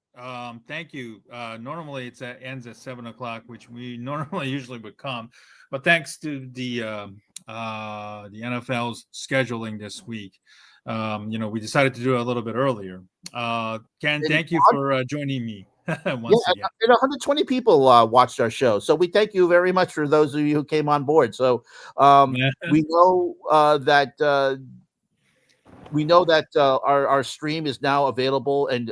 Thank you. Normally it ends at 7:00, which we normally usually would come, but thanks to the NFL's scheduling this week, we decided to do it a little bit earlier. Ken, thank you for joining me once again. And 120 people watched our show, so we thank you very much for those of you who came on board. So we know that. We know that our stream is now available and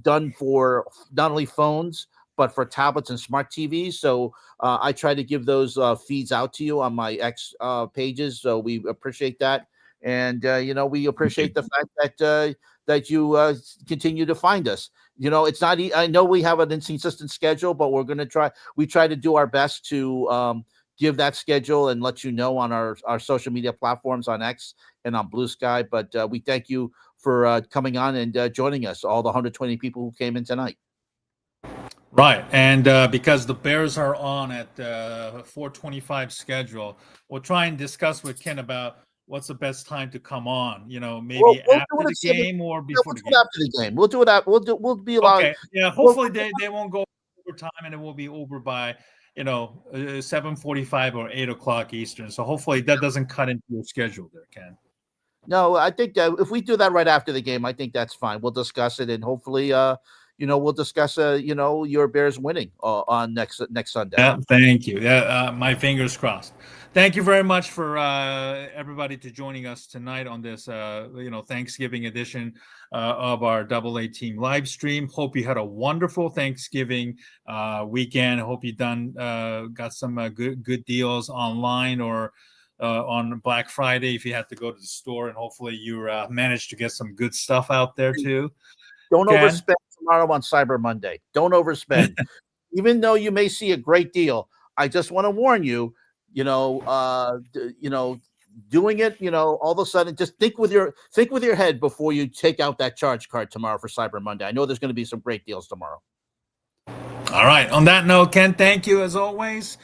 done for not only phones but for tablets and smart TVs. So I try to give those feeds out to you on my X pages. So we appreciate that, and we appreciate the fact that you continue to find us. It's not. I know we have an inconsistent schedule, but we're going to try. We try to do our best to give that schedule and let you know on our social media platforms on X and on Blue Sky. But we thank you for coming on and joining us, all the 120 people who came in tonight. Right. And because the Bears are on at 4:25 schedule, we'll try and discuss with Ken about what's the best time to come on, maybe we'll after the game or before the game. After the game. We'll do it. We'll be allowed. Okay. Yeah. Hopefully they won't go over time, and it will be over by 7:45 or 8:00 Eastern. So hopefully that doesn't cut into your schedule there, Ken. No, I think that if we do that right after the game, I think that's fine. We'll discuss it, and hopefully, we'll discuss, your Bears winning on next Sunday. Yeah, thank you. Yeah, my fingers crossed. Thank you very much for everybody to joining us tonight on this, Thanksgiving edition of our AA Team live stream. Hope you had a wonderful Thanksgiving weekend. Hope you got some good deals online or on Black Friday if you had to go to the store, and hopefully you managed to get some good stuff out there too. Don't overspend tomorrow on Cyber Monday. Don't overspend. Even though you may see a great deal, I just want to warn you, doing it, all of a sudden, just think with your head before you take out that charge card tomorrow for Cyber Monday. I know there's going to be some great deals tomorrow. All right. On that note, Ken, thank you as always.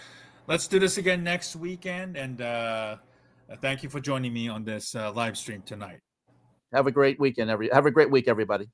Let's do this again next weekend, and thank you for joining me on this live stream tonight. Have a great weekend, have a great week, everybody.